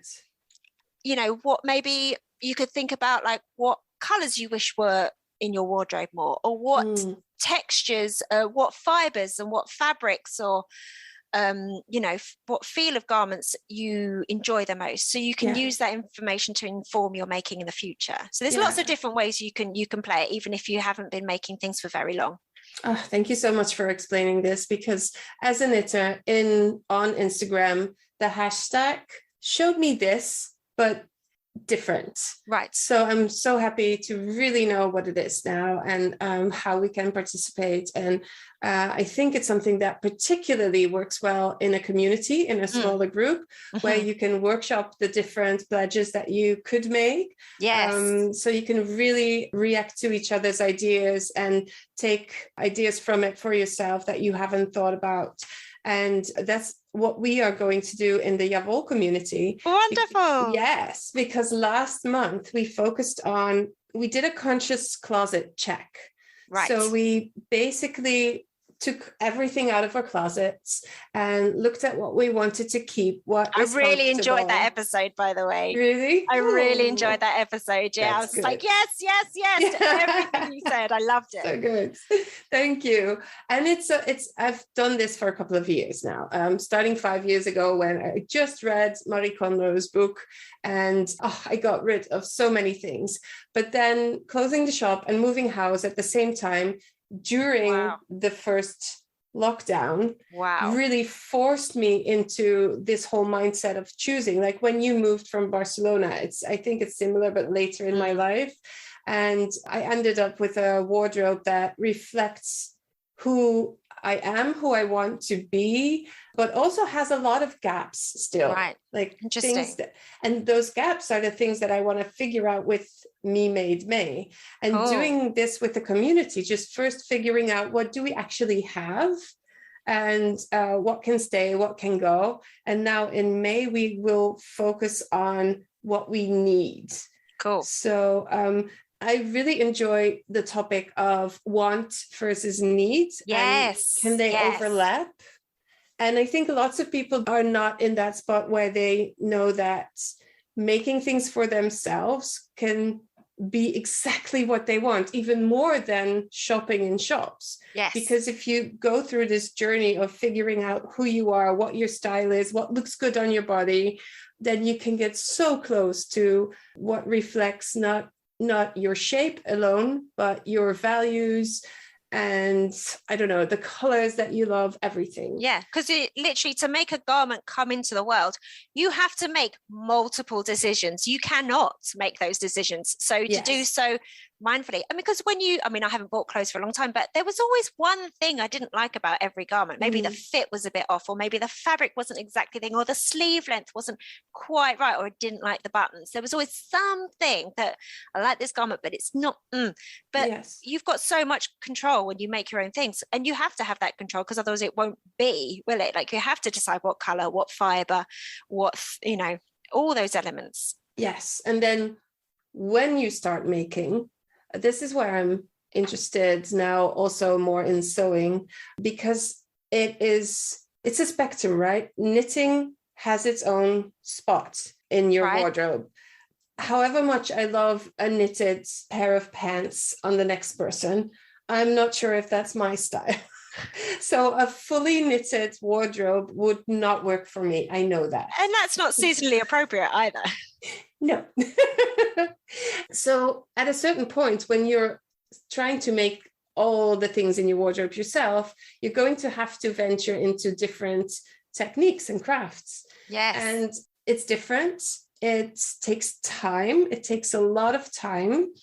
what maybe you could think about, like what colors you wish were in your wardrobe more, or what textures, what fibers and what fabrics, or what feel of garments you enjoy the most. So you can use that information to inform your making in the future. So there's lots of different ways you can play it, even if you haven't been making things for very long. Oh, thank you so much for explaining this, because as a knitter on Instagram, the hashtag showed me this, but different. Right. So I'm so happy to really know what it is now and how we can participate. And I think it's something that particularly works well in a community, in a smaller group, where you can workshop the different pledges that you could make. Yes. So you can really react to each other's ideas and take ideas from it for yourself that you haven't thought about. And that's what we are going to do in the Jawohl community. Wonderful. Yes, because last month we did a conscious closet check. Right. So we basically took everything out of our closets and looked at what we wanted to keep. I really enjoyed that episode, by the way. Really? I really enjoyed that episode. Yeah, I was good. Like, yes to everything you said. I loved it. So good. Thank you. And I've done this for a couple of years now, starting 5 years ago when I just read Marie Kondo's book, and I got rid of so many things. But then closing the shop and moving house at the same time during the first lockdown really forced me into this whole mindset of choosing. Like when you moved from Barcelona, I think it's similar, but later in my life. And I ended up with a wardrobe that reflects who I am, who I want to be, but also has a lot of gaps still. Right. Like Interesting. And those gaps are the things that I want to figure out with Me Made May. And doing this with the community, just first figuring out what do we actually have and what can stay, what can go. And now in May, we will focus on what we need. Cool. So I really enjoy the topic of want versus need. Yes. And can they overlap? And I think lots of people are not in that spot where they know that making things for themselves can be exactly what they want, even more than shopping in shops. Yes. Because if you go through this journey of figuring out who you are, what your style is, what looks good on your body, then you can get so close to what reflects not your shape alone, but your values and I don't know, the colors that you love, everything. Yeah, because literally to make a garment come into the world, you have to make multiple decisions. You cannot make those decisions. So to do so mindfully, because I haven't bought clothes for a long time, but there was always one thing I didn't like about every garment. Maybe the fit was a bit off, or maybe the fabric wasn't exactly the thing, or the sleeve length wasn't quite right, or I didn't like the buttons. There was always something that I like this garment, but it's not. But you've got so much control when you make your own things, and you have to have that control because otherwise it won't be, will it? Like you have to decide what color, what fiber, what, all those elements. Yes. And then when you start making, this is where I'm interested now also more in sewing, because it's a spectrum, right? Knitting has its own spot in your wardrobe. however much I love a knitted pair of pants on the next person, I'm not sure if that's my style. So a fully knitted wardrobe would not work for me. I know that. And that's not seasonally appropriate either. No. So at a certain point, when you're trying to make all the things in your wardrobe yourself, you're going to have to venture into different techniques and crafts. Yes. And it's different. It takes time. It takes a lot of time.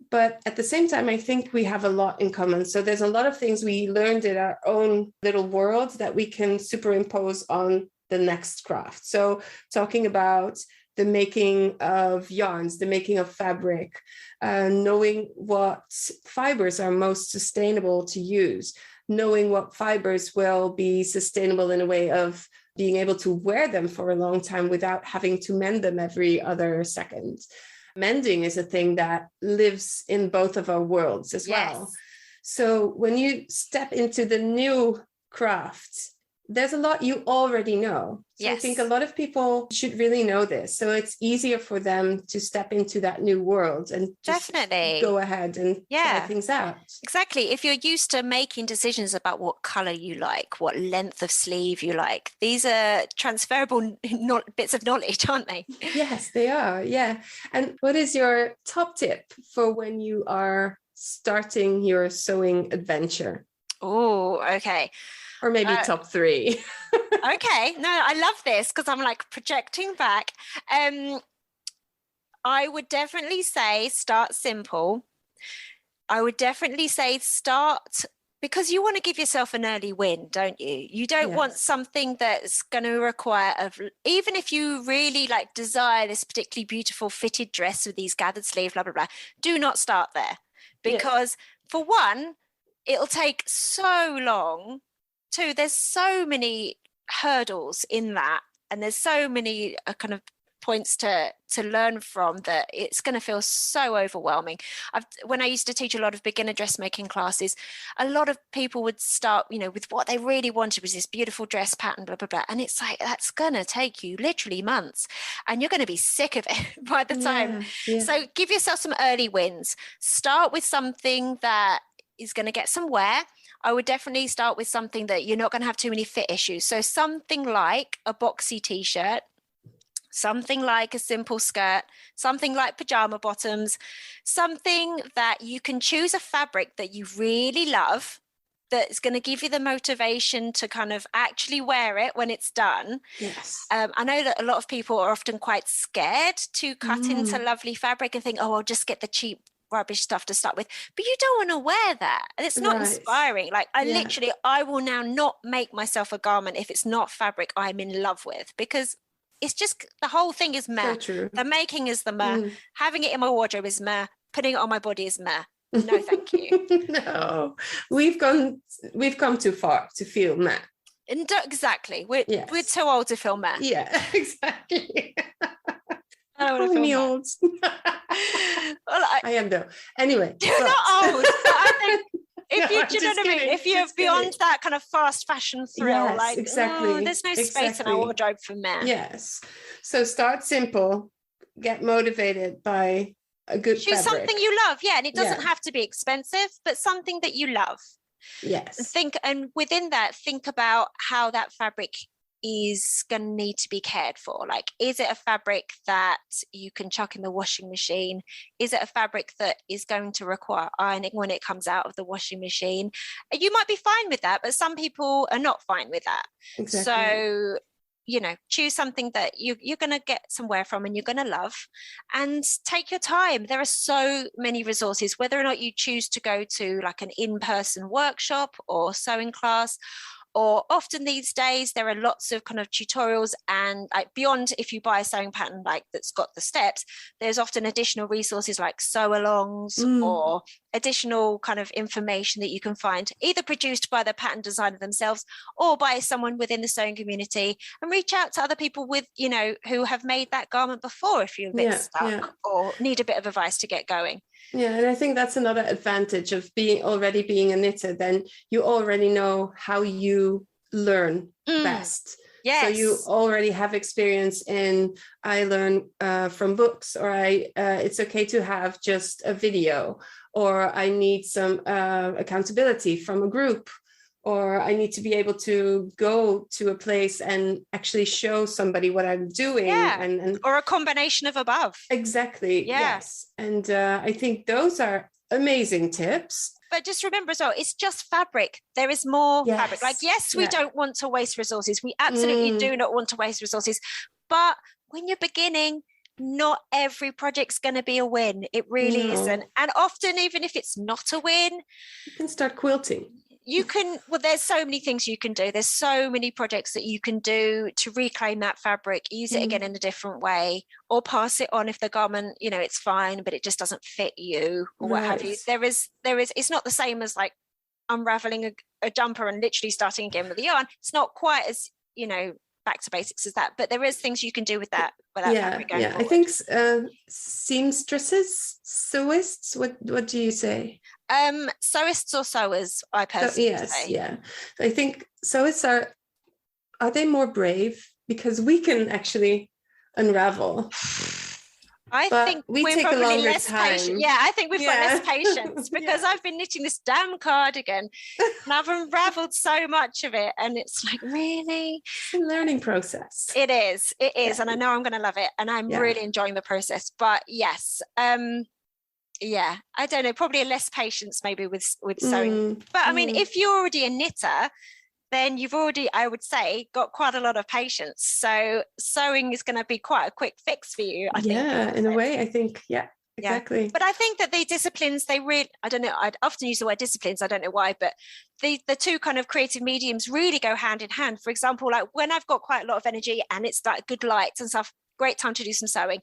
But at the same time, I think we have a lot in common. So there's a lot of things we learned in our own little world that we can superimpose on the next craft. So talking about the making of yarns, the making of fabric, knowing what fibers are most sustainable to use, knowing what fibers will be sustainable in a way of being able to wear them for a long time without having to mend them every other second. Mending is a thing that lives in both of our worlds as well. So when you step into the new craft, there's a lot you already know. So I think a lot of people should really know this. So it's easier for them to step into that new world and just go ahead and try things out. Exactly. If you're used to making decisions about what color you like, what length of sleeve you like, these are transferable bits of knowledge, aren't they? Yes, they are. Yeah. And what is your top tip for when you are starting your sewing adventure? Oh, okay. Or maybe top 3. Okay. No, I love this because I'm like projecting back. I would definitely say start simple. I would definitely say start because you want to give yourself an early win, don't you? You don't want something that's going to require, even if you really like desire this particularly beautiful fitted dress with these gathered sleeves, blah, blah, blah, do not start there. Because for one, it'll take so long. Two, there's so many hurdles in that, and there's so many kind of points to learn from that it's going to feel so overwhelming. When I used to teach a lot of beginner dressmaking classes, a lot of people would start, with what they really wanted was this beautiful dress pattern, blah, blah, blah. And it's like, that's going to take you literally months and you're going to be sick of it by the time. So give yourself some early wins. Start with something that is going to get some wear. I would definitely start with something that you're not going to have too many fit issues. So something like a boxy t-shirt, something like a simple skirt, something like pajama bottoms, something that you can choose a fabric that you really love, that's going to give you the motivation to kind of actually wear it when it's done. Yes. I know that a lot of people are often quite scared to cut into lovely fabric and think, oh, I'll just get the cheap rubbish stuff to start with, but you don't want to wear that, and it's not inspiring. Like I will now not make myself a garment if it's not fabric I'm in love with, because it's just the whole thing is meh. So the making is the meh. Having it in my wardrobe is meh. Putting it on my body is meh. No, thank you. No, we've come too far to feel meh. And exactly, we're too old to feel meh. Yeah, exactly. I don't want to feel old. Well, I am though. Anyway, you're not old. But I think if No, do you know what I mean? If you're beyond that kind of fast fashion thrill, exactly. There's no space in our wardrobe for men. Yes. So start simple. Get motivated by a good choose fabric. Something you love, and it doesn't have to be expensive, but something that you love. Yes. And within that, think about how that fabric is going to need to be cared for. Like, is it a fabric that you can chuck in the washing machine? Is it a fabric that is going to require ironing when it comes out of the washing machine? You might be fine with that, but some people are not fine with that. Exactly. So choose something that you're going to get some wear from and you're going to love, and take your time. There are so many resources, whether or not you choose to go to like an in-person workshop or sewing class, or often these days there are lots of kind of tutorials, and like beyond, if you buy a sewing pattern like that's got the steps, there's often additional resources like sew alongs or additional kind of information that you can find either produced by the pattern designer themselves or by someone within the sewing community, and reach out to other people with who have made that garment before if you're a bit stuck or need a bit of advice to get going. Yeah, and I think that's another advantage of being a knitter. Then you already know how you learn best. Yes. So you already have experience in, I learn from books, or it's okay to have just a video, or I need some accountability from a group, or I need to be able to go to a place and actually show somebody what I'm doing. And or a combination of above. Exactly. Yes. And I think those are amazing tips. But just remember as well, it's just fabric. There is more fabric. Like, yes, we don't want to waste resources. We absolutely do not want to waste resources. But when you're beginning, not every project's going to be a win. It really isn't. And often, even if it's not a win, you can start quilting. You can, there's so many things you can do. There's so many projects that you can do to reclaim that fabric, use it again in a different way, or pass it on if the garment, it's fine, but it just doesn't fit you, or what have you. There is, it's not the same as like unraveling a jumper and literally starting again with the yarn. It's not quite as, back to basics as that, but there is things you can do with that fabric going forward. I think seamstresses, sewists, what do you say? Sewists or sewers, I personally say. I think sewists are they more brave, because we can actually unravel. I think we're probably less patient. Yeah, I think we've got less patience, because I've been knitting this damn cardigan and I've unraveled so much of it, and it's like, really? It's a learning process. It is. And I know I'm going to love it, and I'm really enjoying the process. But yes, I don't know, probably less patience maybe with sewing. But I mean, if you're already a knitter, then you've already, I would say, got quite a lot of patience. So sewing is going to be quite a quick fix for you, I think. Yeah, in a way, I think, exactly. But I think that the disciplines, I don't know, I'd often use the word disciplines, I don't know why, but the two kind of creative mediums really go hand in hand. For example, like when I've got quite a lot of energy and it's like good lights and stuff, great time to do some sewing.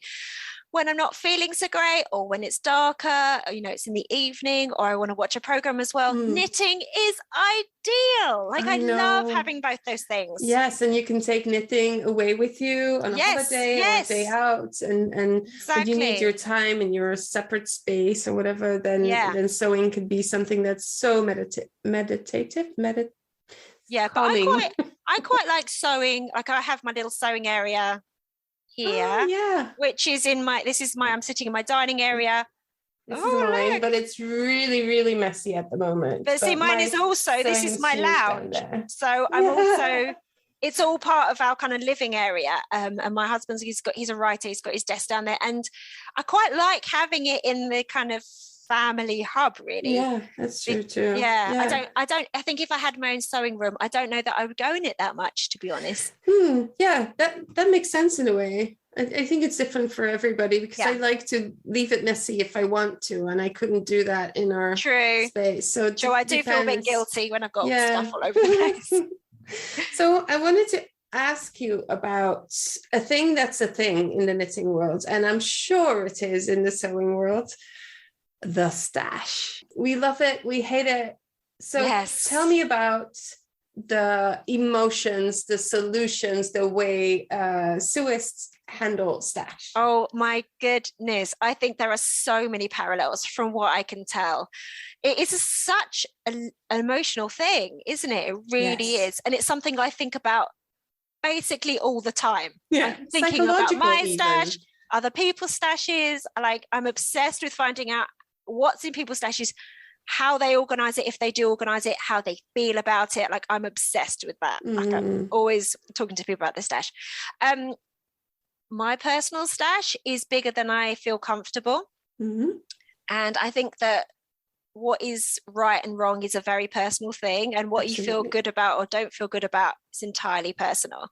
When I'm not feeling so great, or when it's darker, or, it's in the evening, or I want to watch a program as well, knitting is ideal. Like I love having both those things. Yes, and you can take knitting away with you on a holiday or a day out, and when you need your time in your separate space or whatever, then sewing could be something that's so meditative. Yeah, but I quite like sewing. Like I have my little sewing area here, which is I'm sitting in my dining area. This is mine, but it's really, really messy at the moment. But see, mine is also, this is my lounge. So I'm also, it's all part of our kind of living area. And my husband's, he's a writer, he's got his desk down there. And I quite like having it in the kind of family hub, really. Yeah, that's true too. I think if I had my own sewing room, I don't know that I would go in it that much, to be honest. Yeah, that makes sense in a way. I think it's different for everybody, because I like to leave it messy if I want to, and I couldn't do that in our space. So I do feel a bit guilty when I've got stuff all over the place. So I wanted to ask you about a thing that's a thing in the knitting world, and I'm sure it is in the sewing world: the stash. We love it, we hate it. So tell me about the emotions, the solutions, the way sewists handle stash. Oh my goodness, I think there are so many parallels from what I can tell. It is such an emotional thing, isn't it? It really is. And it's something I think about basically all the time. I'm thinking about my stash, other people's stashes. I'm obsessed with finding out what's in people's stashes, how they organize it, if they do organize it, how they feel about it. Like I'm obsessed with that. Like I'm always talking to people about the stash. My personal stash is bigger than I feel comfortable. And I think that what is right and wrong is a very personal thing, and what you feel good about or don't feel good about is entirely personal.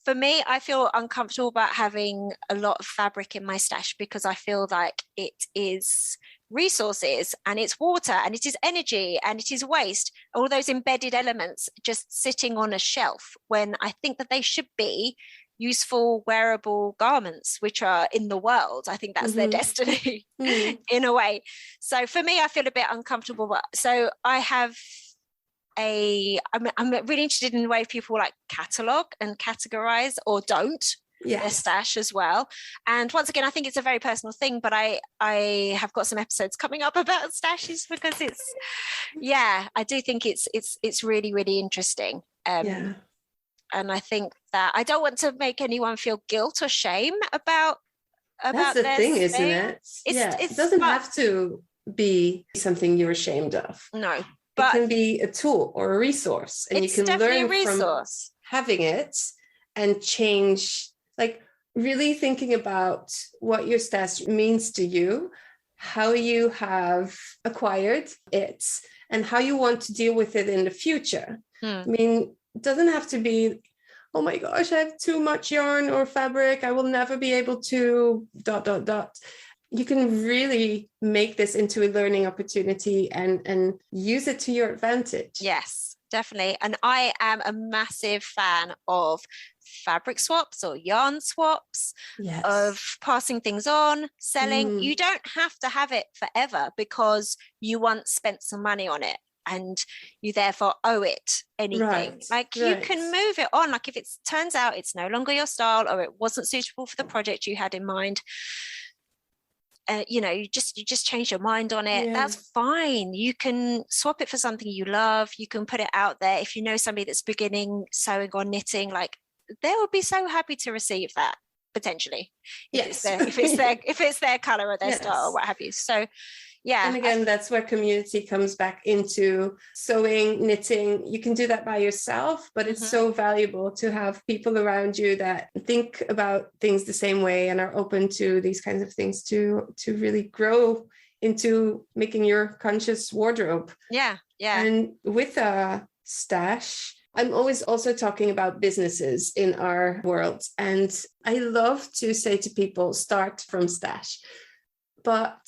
For me, I feel uncomfortable about having a lot of fabric in my stash, because I feel like it is resources, and it's water, and it is energy, and it is waste, all those embedded elements just sitting on a shelf, when I think that they should be useful, wearable garments which are in the world. I think that's their destiny in a way. So for me, I feel a bit uncomfortable. So I have I'm really interested in the way people like catalog and categorize, or don't, their stash as well. And once again, I think it's a very personal thing, but I have got some episodes coming up about stashes, because it's I do think it's really, really interesting. And I think that. I don't want to make anyone feel guilt or shame about that's the their thing, isn't thing. it? It doesn't have to be something you're ashamed of. No, It but can be a tool or a resource, and you it's can definitely a learn from resource. having it and change, like really thinking about what your stash means to you, how you have acquired it, and how you want to deal with it in the future. I mean, it doesn't have to be, oh my gosh, I have too much yarn or fabric, I will never be able to ... You can really make this into a learning opportunity and use it to your advantage. Yes, definitely. And I am a massive fan of fabric swaps or yarn swaps, Yes. of passing things on, selling. You don't have to have it forever because you once spent some money on it and you therefore owe it anything. You can move it on. Like if it turns out it's no longer your style or it wasn't suitable for the project you had in mind, you just change your mind on it. That's fine. You can swap it for something you love. You can put it out there. If you know somebody that's beginning sewing or knitting, like they will be so happy to receive that potentially. If it's their color or their style or what have you. So yeah. And again, that's where community comes back into sewing, knitting. You can do that by yourself, but it's so valuable to have people around you that think about things the same way and are open to these kinds of things to really grow into making your conscious wardrobe. Yeah. And with a stash, I'm always also talking about businesses in our world. And I love to say to people, start from stash. But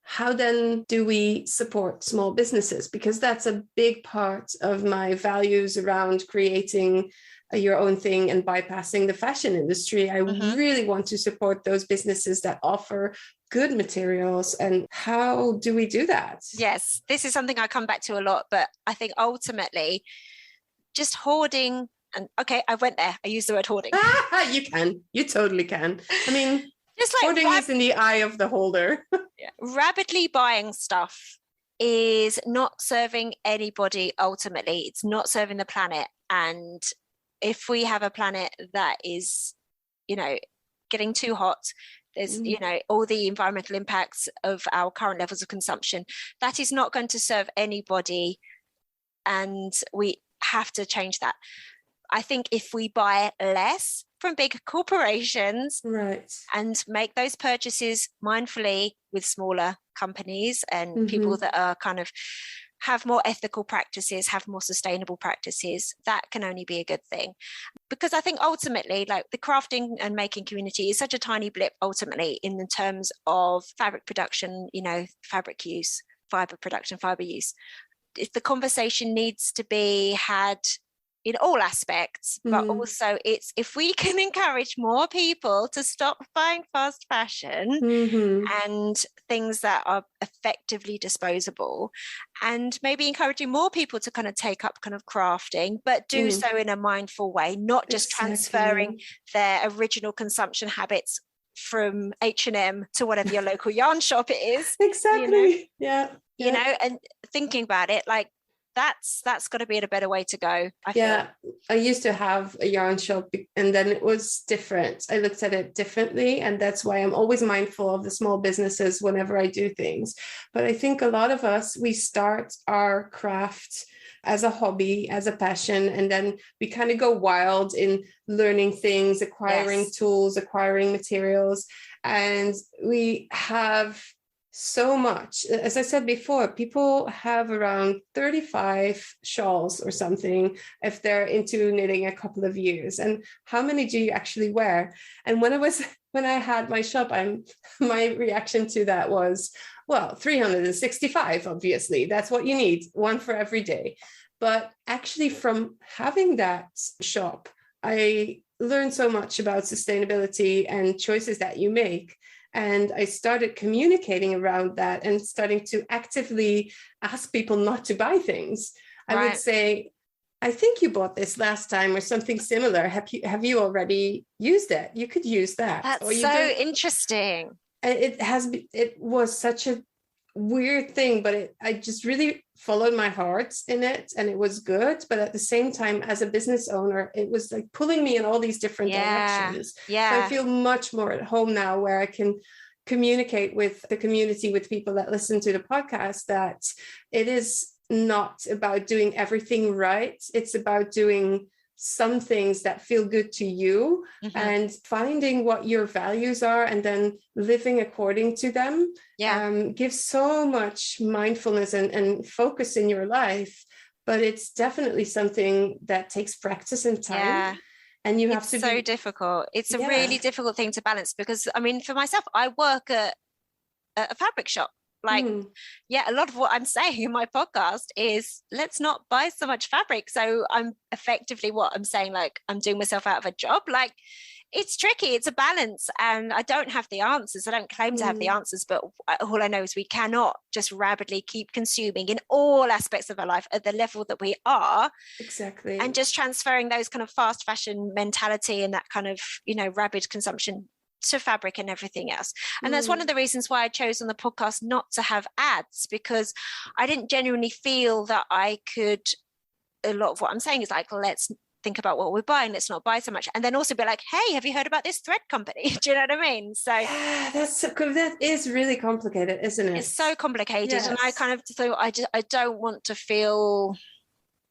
how then do we support small businesses? Because that's a big part of my values around creating your own thing and bypassing the fashion industry. I really want to support those businesses that offer good materials. And how do we do that? Yes, this is something I come back to a lot, but I think ultimately just hoarding, and okay, I went there. I used the word hoarding. You totally can. I mean, just like hoarding is in the eye of the holder. Rapidly buying stuff is not serving anybody ultimately. It's not serving the planet. And if we have a planet that is, getting too hot, there's, all the environmental impacts of our current levels of consumption, that is not going to serve anybody. And we have to change that. I think if we buy less from big corporations and make those purchases mindfully with smaller companies and people that are kind of have more ethical practices, have more sustainable practices, that can only be a good thing. Because I think ultimately, like the crafting and making community is such a tiny blip ultimately in the terms of fabric production, fabric use, fiber production, fiber use. If the conversation needs to be had in all aspects, but also it's if we can encourage more people to stop buying fast fashion and things that are effectively disposable, and maybe encouraging more people to kind of take up kind of crafting, but do so in a mindful way, not just transferring their original consumption habits from H&M to whatever your local yarn shop it is. Exactly. And thinking about it, like that's got to be a better way to go. I feel. I used to have a yarn shop and then it was different. I looked at it differently, and that's why I'm always mindful of the small businesses whenever I do things. But I think a lot of us, we start our craft as a hobby, as a passion, and then we kind of go wild in learning things, acquiring tools, acquiring materials, and we have so much. As I said before, people have around 35 shawls or something if they're into knitting a couple of years. And how many do you actually wear? And when I had my shop, my reaction to that was, well, 365, obviously. That's what you need, one for every day. But actually from having that shop, I learned so much about sustainability and choices that you make. And I started communicating around that and starting to actively ask people not to buy things. I would say, I think you bought this last time or something similar. Have you already used it? You could use that. That's so interesting. It was such a weird thing, but I just really followed my heart in it, and it was good. But at the same time, as a business owner, it was like pulling me in all these different directions. So I feel much more at home now, where I can communicate with the community, with people that listen to the podcast, that it is not about doing everything right. It's about doing some things that feel good to you, and finding what your values are and then living according to them. Gives so much mindfulness and focus in your life. But it's definitely something that takes practice and time. And you have to so difficult. It's a really difficult thing to balance, because I mean, for myself, I work at a fabric shop. Like, a lot of what I'm saying in my podcast is, let's not buy so much fabric. So I'm effectively, what I'm saying, like, I'm doing myself out of a job. Like, it's tricky. It's a balance. And I don't have the answers. I don't claim to have the answers, but all I know is we cannot just rapidly keep consuming in all aspects of our life at the level that we are. Exactly. And just transferring those kind of fast fashion mentality and that kind of, rabid consumption to fabric and everything else. And that's one of the reasons why I chose on the podcast not to have ads, because I didn't genuinely feel that I could. A lot of what I'm saying is like, let's think about what we're buying, let's not buy so much, and then also be like, hey, have you heard about this thread company? Do you know what I mean? So that is really complicated, isn't it? It's so complicated. And I kind of thought, I don't want to feel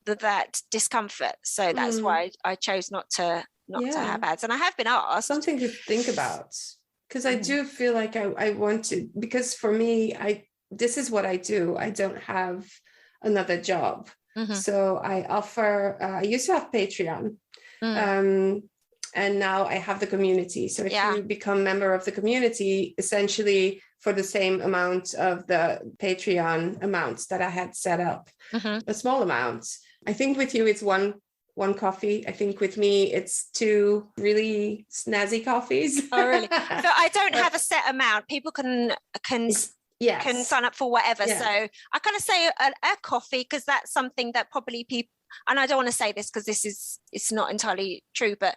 that discomfort, so that's why I chose not to have ads. And I have been asked. Something to think about, because I do feel like I want to, because for me, this is what I do. I don't have another job. So I offer, I used to have Patreon, and now I have the community. So if you become a member of the community, essentially for the same amount of the Patreon amounts that I had set up, a small amount. I think with you, it's one coffee. I think with me, it's 2 really snazzy coffees. Oh, really? So I don't have a set amount. People can sign up for whatever. So I kind of say a coffee, because that's something that probably people, and I don't want to say this because it's not entirely true, but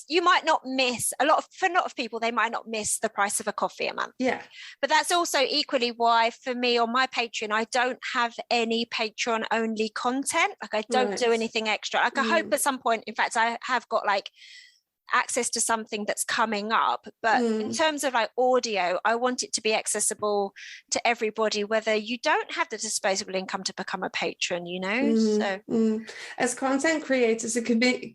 you might not miss for a lot of people, they might not miss the price of a coffee a month. But that's also equally why for me on my Patreon, I don't have any Patreon only content. Like, I don't do anything extra. Like, I hope at some point, in fact, I have got like access to something that's coming up, but in terms of like audio, I want it to be accessible to everybody, whether you don't have the disposable income to become a patron, So as content creators, it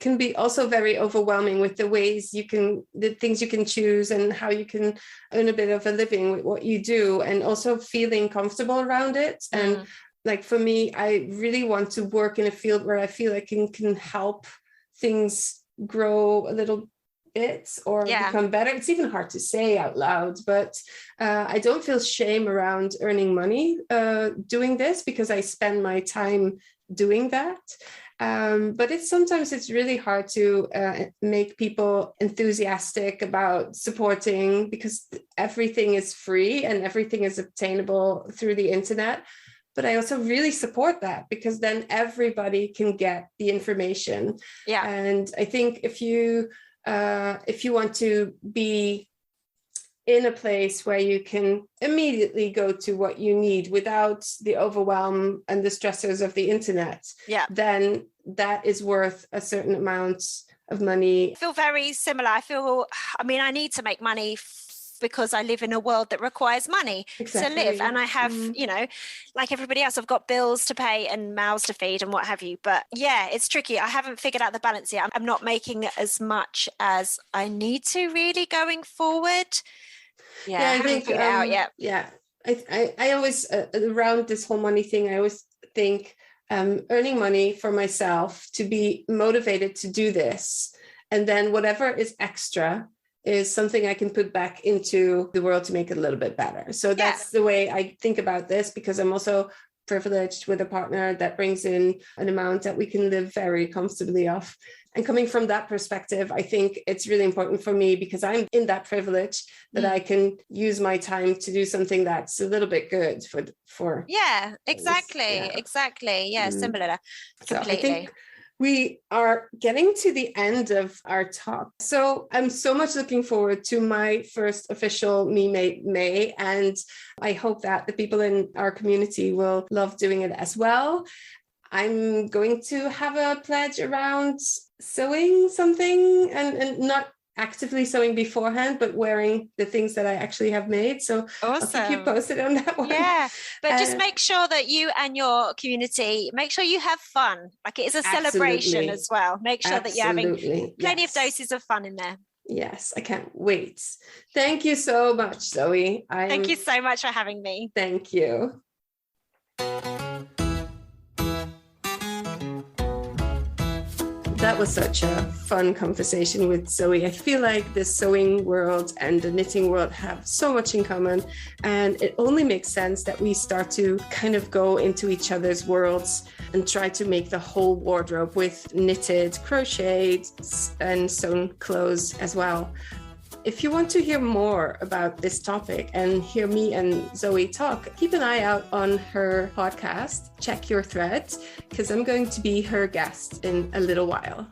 can be also very overwhelming with the things you can choose and how you can earn a bit of a living with what you do, and also feeling comfortable around it. And like, for me, I really want to work in a field where I feel I can help things grow a little bit or become better. It's even hard to say out loud, but I don't feel shame around earning money doing this, because I spend my time doing that. But sometimes it's really hard to make people enthusiastic about supporting, because everything is free and everything is obtainable through the internet. But I also really support that, because then everybody can get the information. And I think if you want to be in a place where you can immediately go to what you need without the overwhelm and the stressors of the internet, then that is worth a certain amount of money. I feel very similar. I need to make money because I live in a world that requires money to live. And I have, like everybody else, I've got bills to pay and mouths to feed and what have you. But it's tricky. I haven't figured out the balance yet. I'm not making as much as I need to really going forward. I haven't figured it out yet. I always, around this whole money thing, I always think earning money for myself to be motivated to do this. And then whatever is extra is something I can put back into the world to make it a little bit better. So that's the way I think about this, because I'm also privileged with a partner that brings in an amount that we can live very comfortably off. And coming from that perspective, I think it's really important for me, because I'm in that privilege that I can use my time to do something that's a little bit good for exactly. Similar. So completely. I think We are getting to the end of our talk. So I'm so much looking forward to my first official Me Made May. And I hope that the people in our community will love doing it as well. I'm going to have a pledge around sewing something and not actively sewing beforehand, but wearing the things that I actually have made. So awesome. I'll keep you posted on that one. Yeah, but just make sure that you and your community, make sure you have fun. Like, it is a celebration as well. Make sure that you're having plenty of doses of fun in there. Yes, I can't wait. Thank you so much, Zoe. Thank you so much for having me. Thank you. That was such a fun conversation with Zoe. I feel like the sewing world and the knitting world have so much in common, and it only makes sense that we start to kind of go into each other's worlds and try to make the whole wardrobe with knitted, crocheted, and sewn clothes as well. If you want to hear more about this topic and hear me and Zoe talk, keep an eye out on her podcast, Check Your Threads, because I'm going to be her guest in a little while.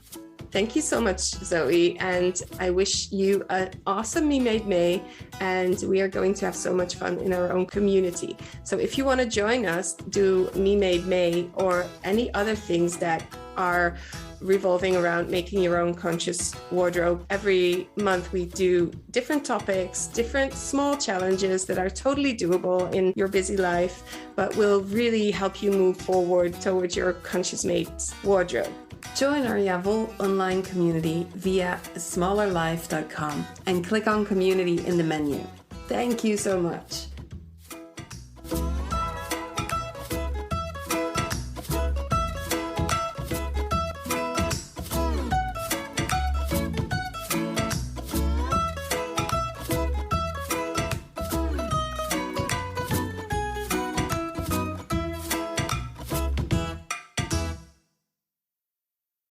Thank you so much, Zoe, and I wish you an awesome Me Made May, and we are going to have so much fun in our own community. So if you want to join us, do Me Made May or any other things that are revolving around making your own conscious wardrobe. Every month we do different topics, different small challenges that are totally doable in your busy life, but will really help you move forward towards your conscious made wardrobe. Join our Jawohl online community via smallerlife.com and click on community in the menu. Thank you so much.